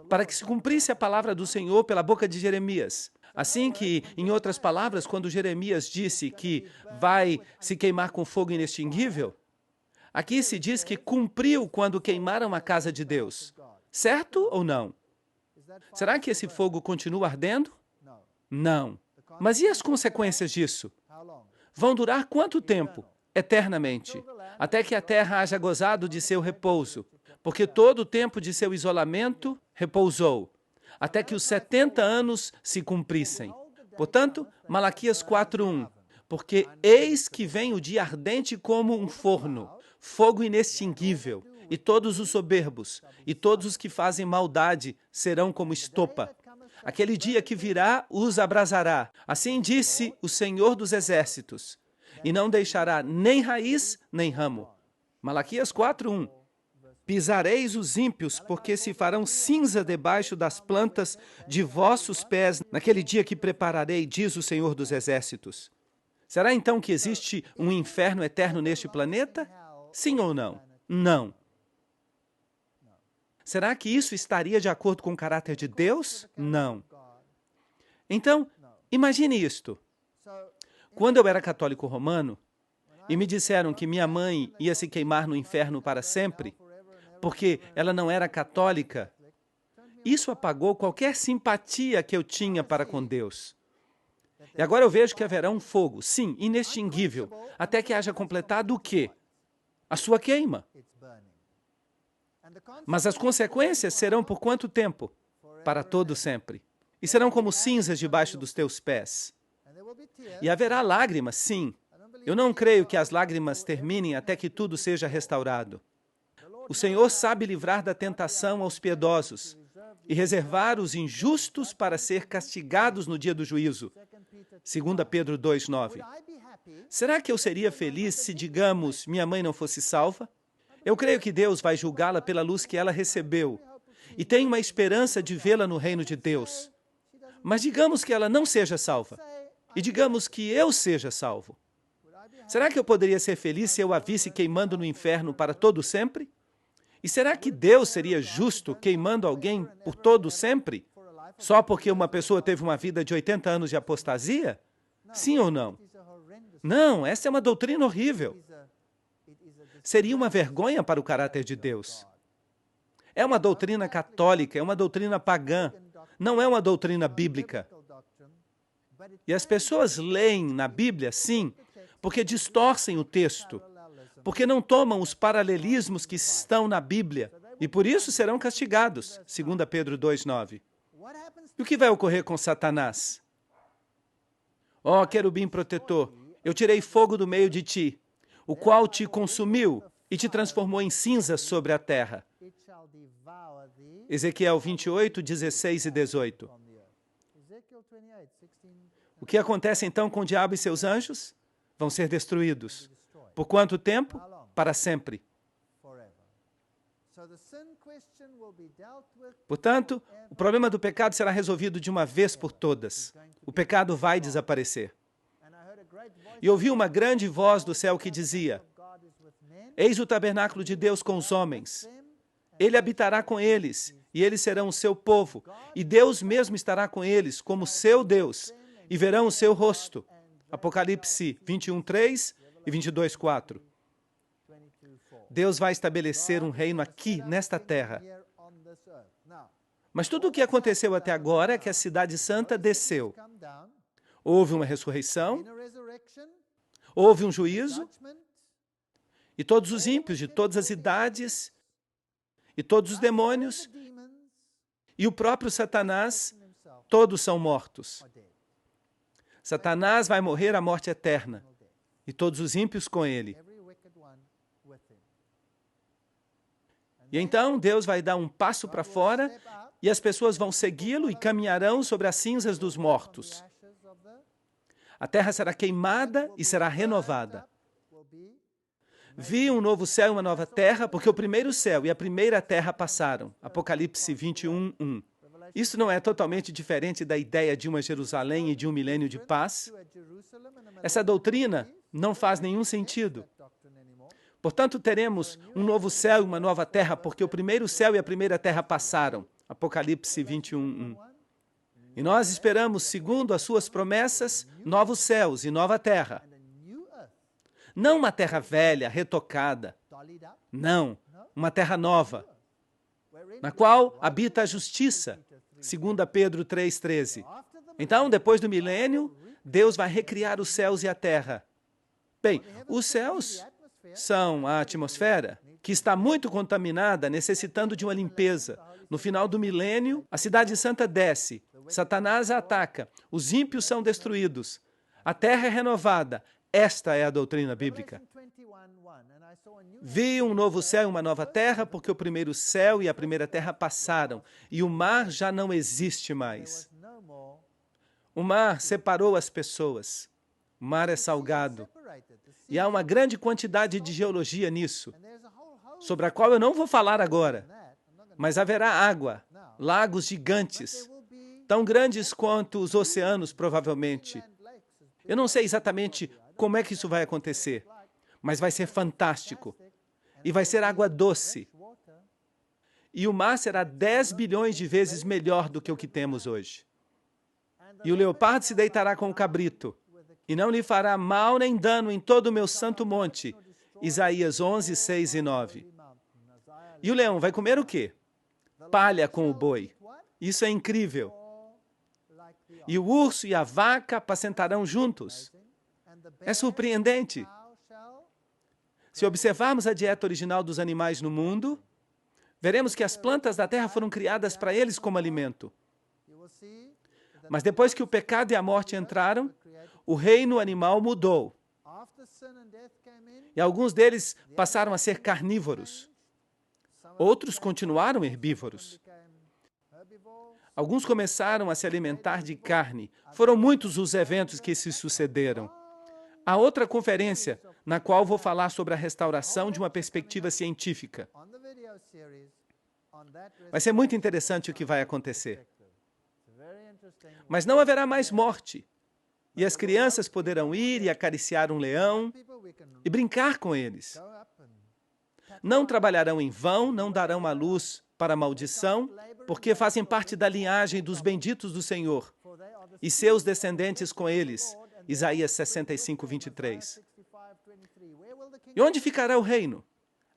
Para que se cumprisse a palavra do Senhor pela boca de Jeremias. Assim que, em outras palavras, quando Jeremias disse que vai se queimar com fogo inextinguível, aqui se diz que cumpriu quando queimaram a casa de Deus. Certo ou não? Será que esse fogo continua ardendo? Não. Mas e as consequências disso? Vão durar quanto tempo? Eternamente. Até que a terra haja gozado de seu repouso. Porque todo o tempo de seu isolamento repousou. Até que os 70 anos se cumprissem. Portanto, Malaquias 4:1. Porque eis que vem o dia ardente como um forno, fogo inextinguível, e todos os soberbos, e todos os que fazem maldade serão como estopa. Aquele dia que virá os abrasará. Assim disse o Senhor dos Exércitos, e não deixará nem raiz, nem ramo. Malaquias 4:1. Pisareis os ímpios, porque se farão cinza debaixo das plantas de vossos pés, naquele dia que prepararei, diz o Senhor dos Exércitos. Será então que existe um inferno eterno neste planeta? Sim ou não? Não. Será que isso estaria de acordo com o caráter de Deus? Não. Então, imagine isto. Quando eu era católico romano, e me disseram que minha mãe ia se queimar no inferno para sempre, porque ela não era católica, isso apagou qualquer simpatia que eu tinha para com Deus. E agora eu vejo que haverá um fogo, sim, inextinguível, até que haja completado o quê? A sua queima. Mas as consequências serão por quanto tempo? Para todo sempre. E serão como cinzas debaixo dos teus pés. E haverá lágrimas, sim. Eu não creio que as lágrimas terminem até que tudo seja restaurado. O Senhor sabe livrar da tentação aos piedosos e reservar os injustos para ser castigados no dia do juízo. 2 Pedro 2:9. Será que eu seria feliz se, digamos, minha mãe não fosse salva? Eu creio que Deus vai julgá-la pela luz que ela recebeu e tenho uma esperança de vê-la no reino de Deus. Mas digamos que ela não seja salva e digamos que eu seja salvo. Será que eu poderia ser feliz se eu a visse queimando no inferno para todo sempre? E será que Deus seria justo queimando alguém por todo sempre? Só porque uma pessoa teve uma vida de 80 anos de apostasia? Sim ou não? Não, essa é uma doutrina horrível. Seria uma vergonha para o caráter de Deus. É uma doutrina católica, é uma doutrina pagã, não é uma doutrina bíblica. E as pessoas leem na Bíblia, sim, porque distorcem o texto, porque não tomam os paralelismos que estão na Bíblia, e por isso serão castigados, 2 Pedro 2,9. E o que vai ocorrer com Satanás? Ó, querubim protetor, eu tirei fogo do meio de ti, o qual te consumiu e te transformou em cinzas sobre a terra. Ezequiel 28, 16 e 18. O que acontece então com o diabo e seus anjos? Vão ser destruídos. Por quanto tempo? Para sempre. Portanto, o problema do pecado será resolvido de uma vez por todas. O pecado vai desaparecer. E ouvi uma grande voz do céu que dizia: Eis o tabernáculo de Deus com os homens. Ele habitará com eles, e eles serão o seu povo. E Deus mesmo estará com eles, como seu Deus, e verão o seu rosto. Apocalipse 21:3 e 22:4. Deus vai estabelecer um reino aqui, nesta terra. Mas tudo o que aconteceu até agora é que a cidade santa desceu. Houve uma ressurreição, houve um juízo, e todos os ímpios de todas as idades, e todos os demônios, e o próprio Satanás, todos são mortos. Satanás vai morrer a morte eterna, e todos os ímpios com ele. E então Deus vai dar um passo para fora, e as pessoas vão segui-lo e caminharão sobre as cinzas dos mortos. A terra será queimada e será renovada. Vi um novo céu e uma nova terra, porque o primeiro céu e a primeira terra passaram. Apocalipse 21:1. Isso não é totalmente diferente da ideia de uma Jerusalém e de um milênio de paz? Essa doutrina não faz nenhum sentido. Portanto, teremos um novo céu e uma nova terra, porque o primeiro céu e a primeira terra passaram. Apocalipse 21:1. E nós esperamos, segundo as suas promessas, novos céus e nova terra. Não uma terra velha, retocada. Não, uma terra nova, na qual habita a justiça, 2 Pedro 3,13. Então, depois do milênio, Deus vai recriar os céus e a terra. Bem, os céus são a atmosfera, que está muito contaminada, necessitando de uma limpeza. No final do milênio, a cidade santa desce, Satanás a ataca, os ímpios são destruídos, a terra é renovada. Esta é a doutrina bíblica. Vi um novo céu e uma nova terra, porque o primeiro céu e a primeira terra passaram, e o mar já não existe mais. O mar separou as pessoas. O mar é salgado. E há uma grande quantidade de geologia nisso, sobre a qual eu não vou falar agora. Mas haverá água, lagos gigantes, tão grandes quanto os oceanos, provavelmente. Eu não sei exatamente como é que isso vai acontecer, mas vai ser fantástico. E vai ser água doce. E o mar será 10 bilhões de vezes melhor do que o que temos hoje. E o leopardo se deitará com o cabrito, e não lhe fará mal nem dano em todo o meu santo monte. Isaías 11, 6 e 9. E o leão vai comer o quê? Palha com o boi. Isso é incrível. E o urso e a vaca apacentarão juntos. É surpreendente. Se observarmos a dieta original dos animais no mundo, veremos que as plantas da terra foram criadas para eles como alimento. Mas depois que o pecado e a morte entraram, o reino animal mudou. E alguns deles passaram a ser carnívoros. Outros continuaram herbívoros. Alguns começaram a se alimentar de carne. Foram muitos os eventos que se sucederam. Há outra conferência na qual vou falar sobre a restauração de uma perspectiva científica. Vai ser muito interessante o que vai acontecer. Mas não haverá mais morte. E as crianças poderão ir e acariciar um leão e brincar com eles. Não trabalharão em vão, não darão à luz para maldição, porque fazem parte da linhagem dos benditos do Senhor, e seus descendentes com eles. Isaías 65, 23. E onde ficará o reino?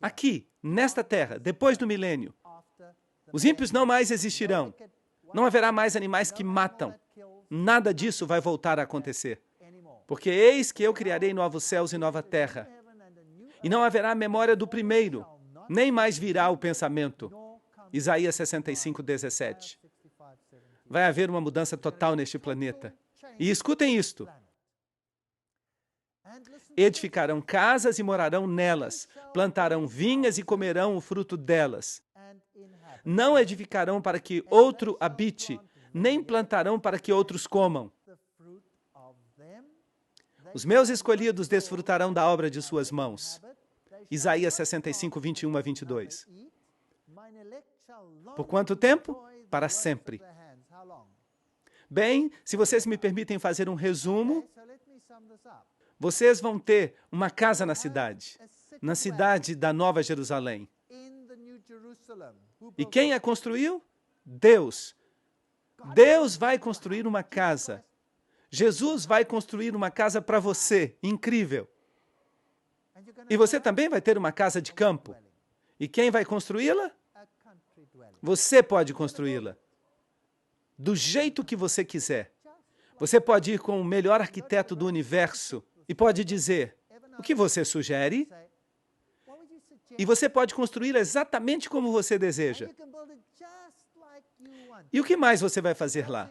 Aqui, nesta terra, depois do milênio. Os ímpios não mais existirão. Não haverá mais animais que matam. Nada disso vai voltar a acontecer. Porque eis que eu criarei novos céus e nova terra. E não haverá memória do primeiro, nem mais virá o pensamento. Isaías 65, 17. Vai haver uma mudança total neste planeta. E escutem isto. Edificarão casas e morarão nelas. Plantarão vinhas e comerão o fruto delas. Não edificarão para que outro habite, nem plantarão para que outros comam. Os meus escolhidos desfrutarão da obra de suas mãos. Isaías 65, 21 a 22. Por quanto tempo? Para sempre. Bem, se vocês me permitem fazer um resumo, vocês vão ter uma casa na cidade da Nova Jerusalém. E quem a construiu? Deus. Deus vai construir uma casa. Jesus vai construir uma casa para você, incrível. E você também vai ter uma casa de campo. E quem vai construí-la? Você pode construí-la. Do jeito que você quiser. Você pode ir com o melhor arquiteto do universo e pode dizer, o que você sugere? E você pode construí-la exatamente como você deseja. E o que mais você vai fazer lá?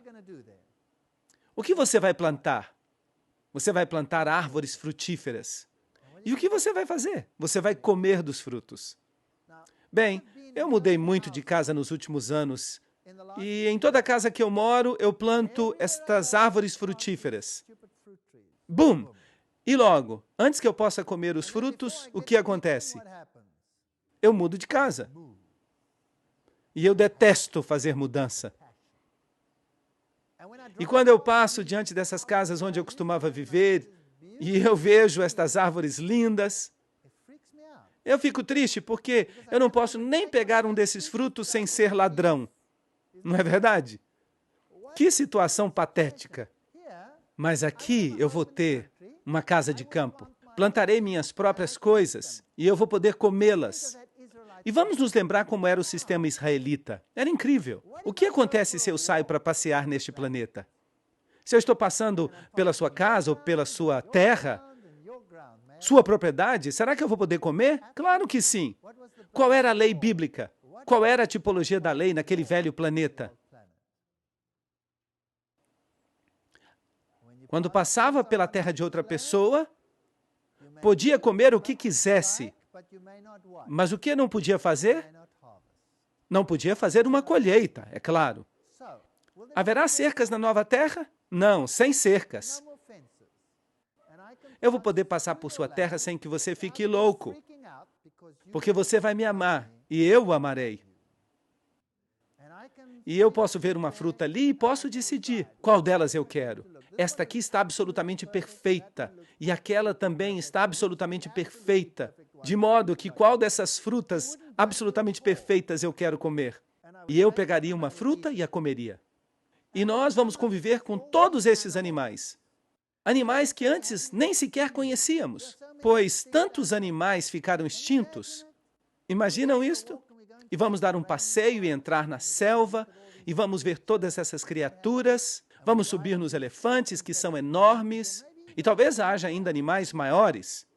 O que você vai plantar? Você vai plantar árvores frutíferas. E o que você vai fazer? Você vai comer dos frutos. Bem, eu mudei muito de casa nos últimos anos. E em toda casa que eu moro, eu planto estas árvores frutíferas. Bum! E logo, antes que eu possa comer os frutos, o que acontece? Eu mudo de casa. E eu detesto fazer mudança. E quando eu passo diante dessas casas onde eu costumava viver, e eu vejo estas árvores lindas, eu fico triste porque eu não posso nem pegar um desses frutos sem ser ladrão. Não é verdade? Que situação patética. Mas aqui eu vou ter uma casa de campo. Plantarei minhas próprias coisas e eu vou poder comê-las. E vamos nos lembrar como era o sistema israelita. Era incrível. O que acontece se eu saio para passear neste planeta? Se eu estou passando pela sua casa ou pela sua terra, sua propriedade, será que eu vou poder comer? Claro que sim. Qual era a lei bíblica? Qual era a tipologia da lei naquele velho planeta? Quando passava pela terra de outra pessoa, podia comer o que quisesse. Mas o que não podia fazer? Não podia fazer uma colheita, é claro. Haverá cercas na nova terra? Não, sem cercas. Eu vou poder passar por sua terra sem que você fique louco, porque você vai me amar e eu o amarei. E eu posso ver uma fruta ali e posso decidir qual delas eu quero. Esta aqui está absolutamente perfeita e aquela também está absolutamente perfeita, de modo que qual dessas frutas absolutamente perfeitas eu quero comer? E eu pegaria uma fruta e a comeria. E nós vamos conviver com todos esses animais. Animais que antes nem sequer conhecíamos, pois tantos animais ficaram extintos. Imaginam isto? E vamos dar um passeio e entrar na selva, e vamos ver todas essas criaturas, vamos subir nos elefantes, que são enormes, e talvez haja ainda animais maiores.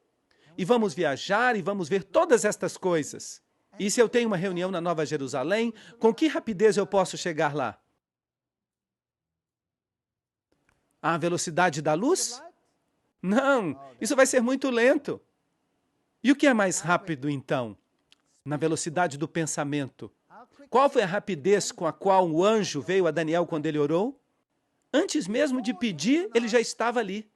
E vamos viajar e vamos ver todas estas coisas. E se eu tenho uma reunião na Nova Jerusalém, com que rapidez eu posso chegar lá? À velocidade da luz? Não, isso vai ser muito lento. E o que é mais rápido, então? Na velocidade do pensamento. Qual foi a rapidez com a qual o anjo veio a Daniel quando ele orou? Antes mesmo de pedir, ele já estava ali.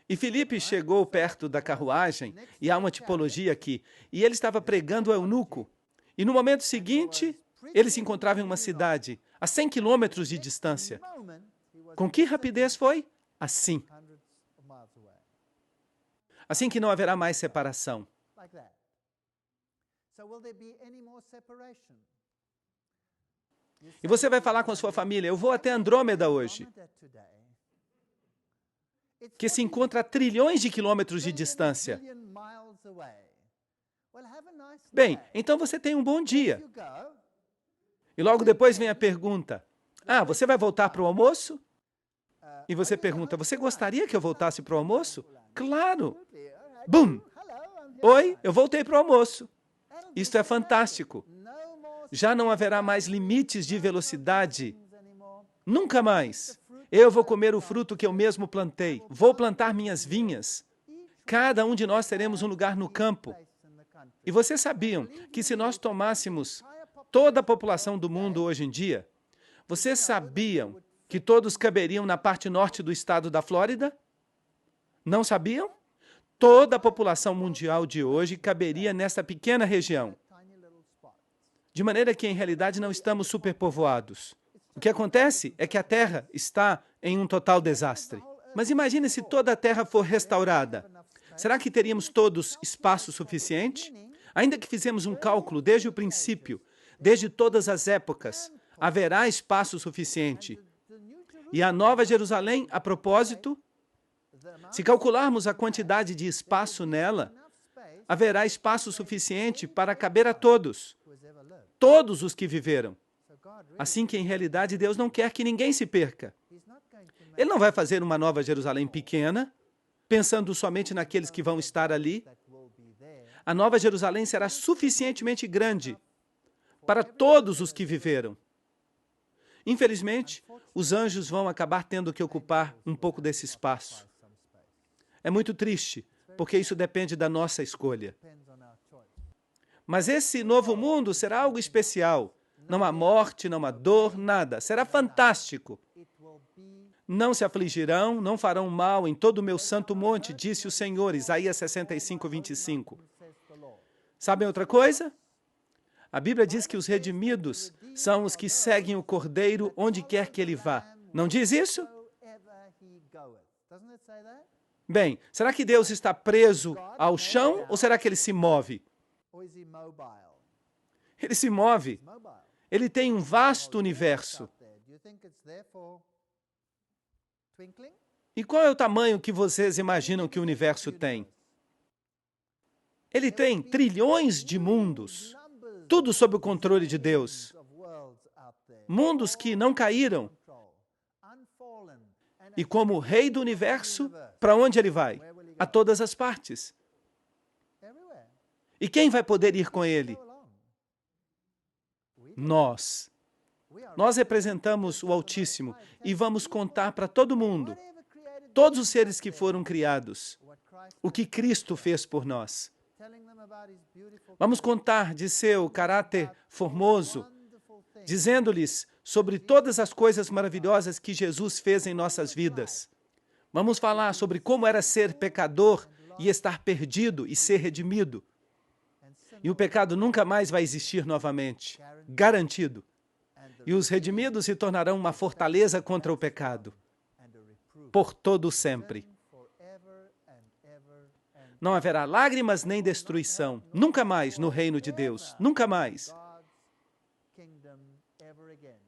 E Filipe chegou perto da carruagem, e há uma tipologia aqui, e ele estava pregando ao eunuco. E no momento seguinte, ele se encontrava em uma cidade, a 100 quilômetros de distância. Com que rapidez foi? Assim. Assim que não haverá mais separação. E você vai falar com a sua família, eu vou até Andrômeda hoje, que se encontra a trilhões de quilômetros de distância. Bem, então você tem um bom dia. E logo depois vem a pergunta, você vai voltar para o almoço? E você pergunta, você gostaria que eu voltasse para o almoço? Claro! Bum! Oi, eu voltei para o almoço. Isto é fantástico. Já não haverá mais limites de velocidade. Nunca mais. Eu vou comer o fruto que eu mesmo plantei. Vou plantar minhas vinhas. Cada um de nós teremos um lugar no campo. E vocês sabiam que se nós tomássemos toda a população do mundo hoje em dia, vocês sabiam que todos caberiam na parte norte do estado da Flórida? Não sabiam? Toda a população mundial de hoje caberia nessa pequena região. De maneira que, em realidade, não estamos superpovoados. O que acontece é que a Terra está em um total desastre. Mas imagine se toda a Terra for restaurada. Será que teríamos todos espaço suficiente? Ainda que fizemos um cálculo desde o princípio, desde todas as épocas, haverá espaço suficiente. E a Nova Jerusalém, a propósito, se calcularmos a quantidade de espaço nela, haverá espaço suficiente para caber a todos os que viveram. Assim que, em realidade, Deus não quer que ninguém se perca. Ele não vai fazer uma Nova Jerusalém pequena, pensando somente naqueles que vão estar ali. A Nova Jerusalém será suficientemente grande para todos os que viveram. Infelizmente, os anjos vão acabar tendo que ocupar um pouco desse espaço. É muito triste, porque isso depende da nossa escolha. Mas esse novo mundo será algo especial. Não há morte, não há dor, nada. Será fantástico. Não se afligirão, não farão mal em todo o meu santo monte, disse o Senhor, Isaías 65, 25. Sabem outra coisa? A Bíblia diz que os redimidos são os que seguem o Cordeiro onde quer que ele vá. Não diz isso? Bem, será que Deus está preso ao chão ou será que ele se move? Ele se move. Ele tem um vasto universo. E qual é o tamanho que vocês imaginam que o universo tem? Ele tem trilhões de mundos, tudo sob o controle de Deus. Mundos que não caíram. E como Rei do Universo, para onde ele vai? A todas as partes. E quem vai poder ir com ele? Nós. Nós representamos o Altíssimo e vamos contar para todo mundo, todos os seres que foram criados, o que Cristo fez por nós. Vamos contar de seu caráter formoso, dizendo-lhes sobre todas as coisas maravilhosas que Jesus fez em nossas vidas. Vamos falar sobre como era ser pecador e estar perdido e ser redimido. E o pecado nunca mais vai existir novamente, garantido. E os redimidos se tornarão uma fortaleza contra o pecado, por todo sempre. Não haverá lágrimas nem destruição, nunca mais no reino de Deus, nunca mais.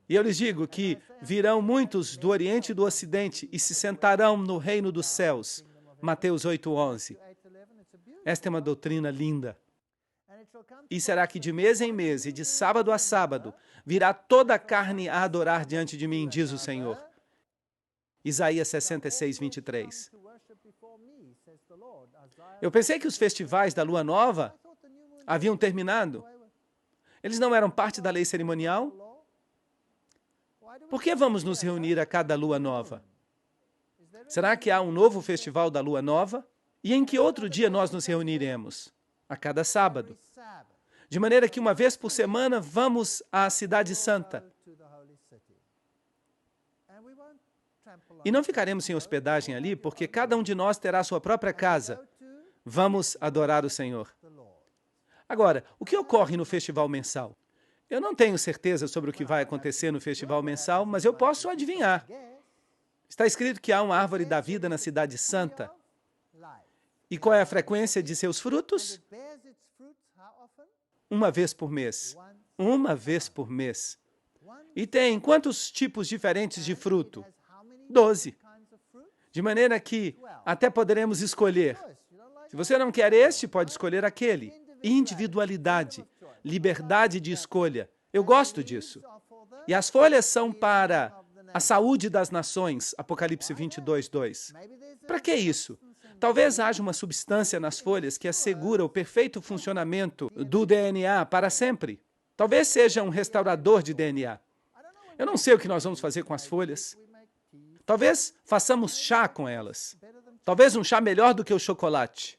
E eu lhes digo que virão muitos do Oriente e do Ocidente e se sentarão no reino dos céus. Mateus 8:11. Esta é uma doutrina linda. E será que de mês em mês e de sábado a sábado virá toda a carne a adorar diante de mim, diz o Senhor. Isaías 66, 23. Eu pensei que os festivais da Lua Nova haviam terminado. Eles não eram parte da lei cerimonial? Por que vamos nos reunir a cada Lua Nova? Será que há um novo festival da Lua Nova? E em que outro dia nós nos reuniremos? A cada sábado. De maneira que uma vez por semana vamos à Cidade Santa. E não ficaremos sem hospedagem ali, porque cada um de nós terá sua própria casa. Vamos adorar o Senhor. Agora, o que ocorre no festival mensal? Eu não tenho certeza sobre o que vai acontecer no festival mensal, mas eu posso adivinhar. Está escrito que há uma árvore da vida na cidade santa. E qual é a frequência de seus frutos? Uma vez por mês. Uma vez por mês. E tem quantos tipos diferentes de fruto? 12. De maneira que até poderemos escolher. Se você não quer este, pode escolher aquele. Individualidade, liberdade de escolha. Eu gosto disso. E as folhas são para a saúde das nações, Apocalipse 22, 2. Para que isso? Talvez haja uma substância nas folhas que assegura o perfeito funcionamento do DNA para sempre. Talvez seja um restaurador de DNA. Eu não sei o que nós vamos fazer com as folhas. Talvez façamos chá com elas. Talvez um chá melhor do que o chocolate.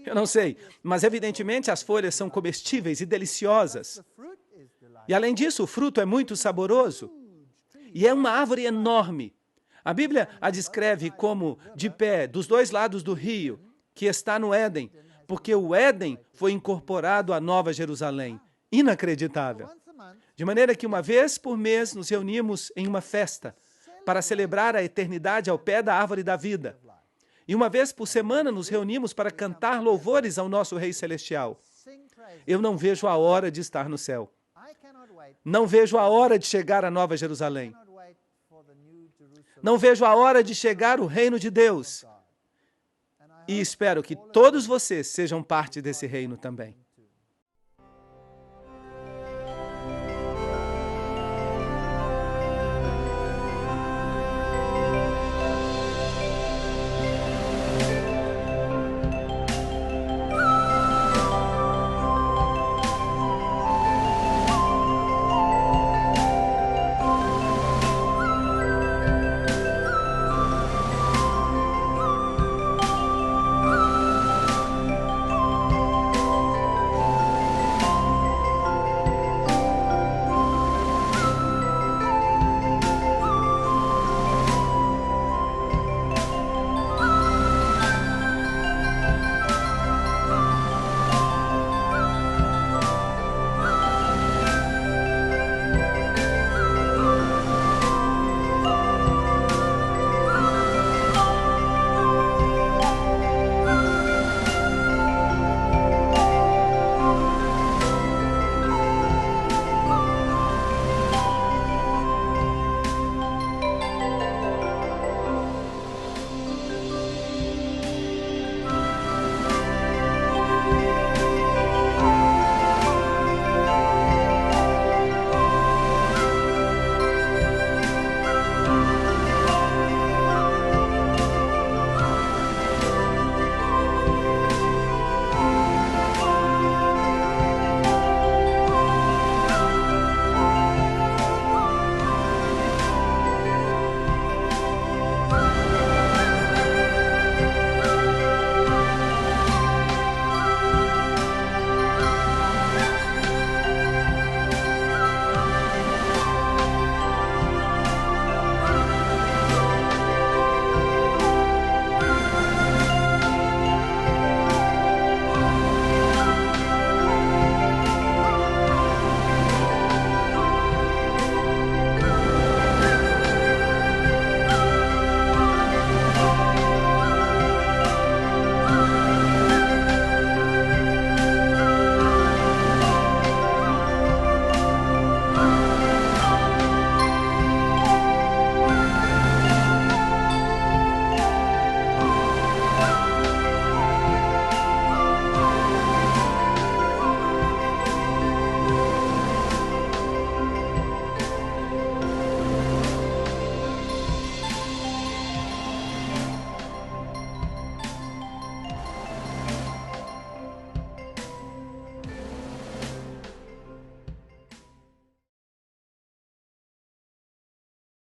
Eu não sei, mas evidentemente as folhas são comestíveis e deliciosas. E além disso, o fruto é muito saboroso. E é uma árvore enorme. A Bíblia a descreve como de pé, dos dois lados do rio, que está no Éden, porque o Éden foi incorporado à Nova Jerusalém. Inacreditável. De maneira que uma vez por mês nos reunimos em uma festa para celebrar a eternidade ao pé da árvore da vida. E uma vez por semana nos reunimos para cantar louvores ao nosso Rei Celestial. Eu não vejo a hora de estar no céu. Não vejo a hora de chegar à Nova Jerusalém. Não vejo a hora de chegar o reino de Deus. E espero que todos vocês sejam parte desse reino também.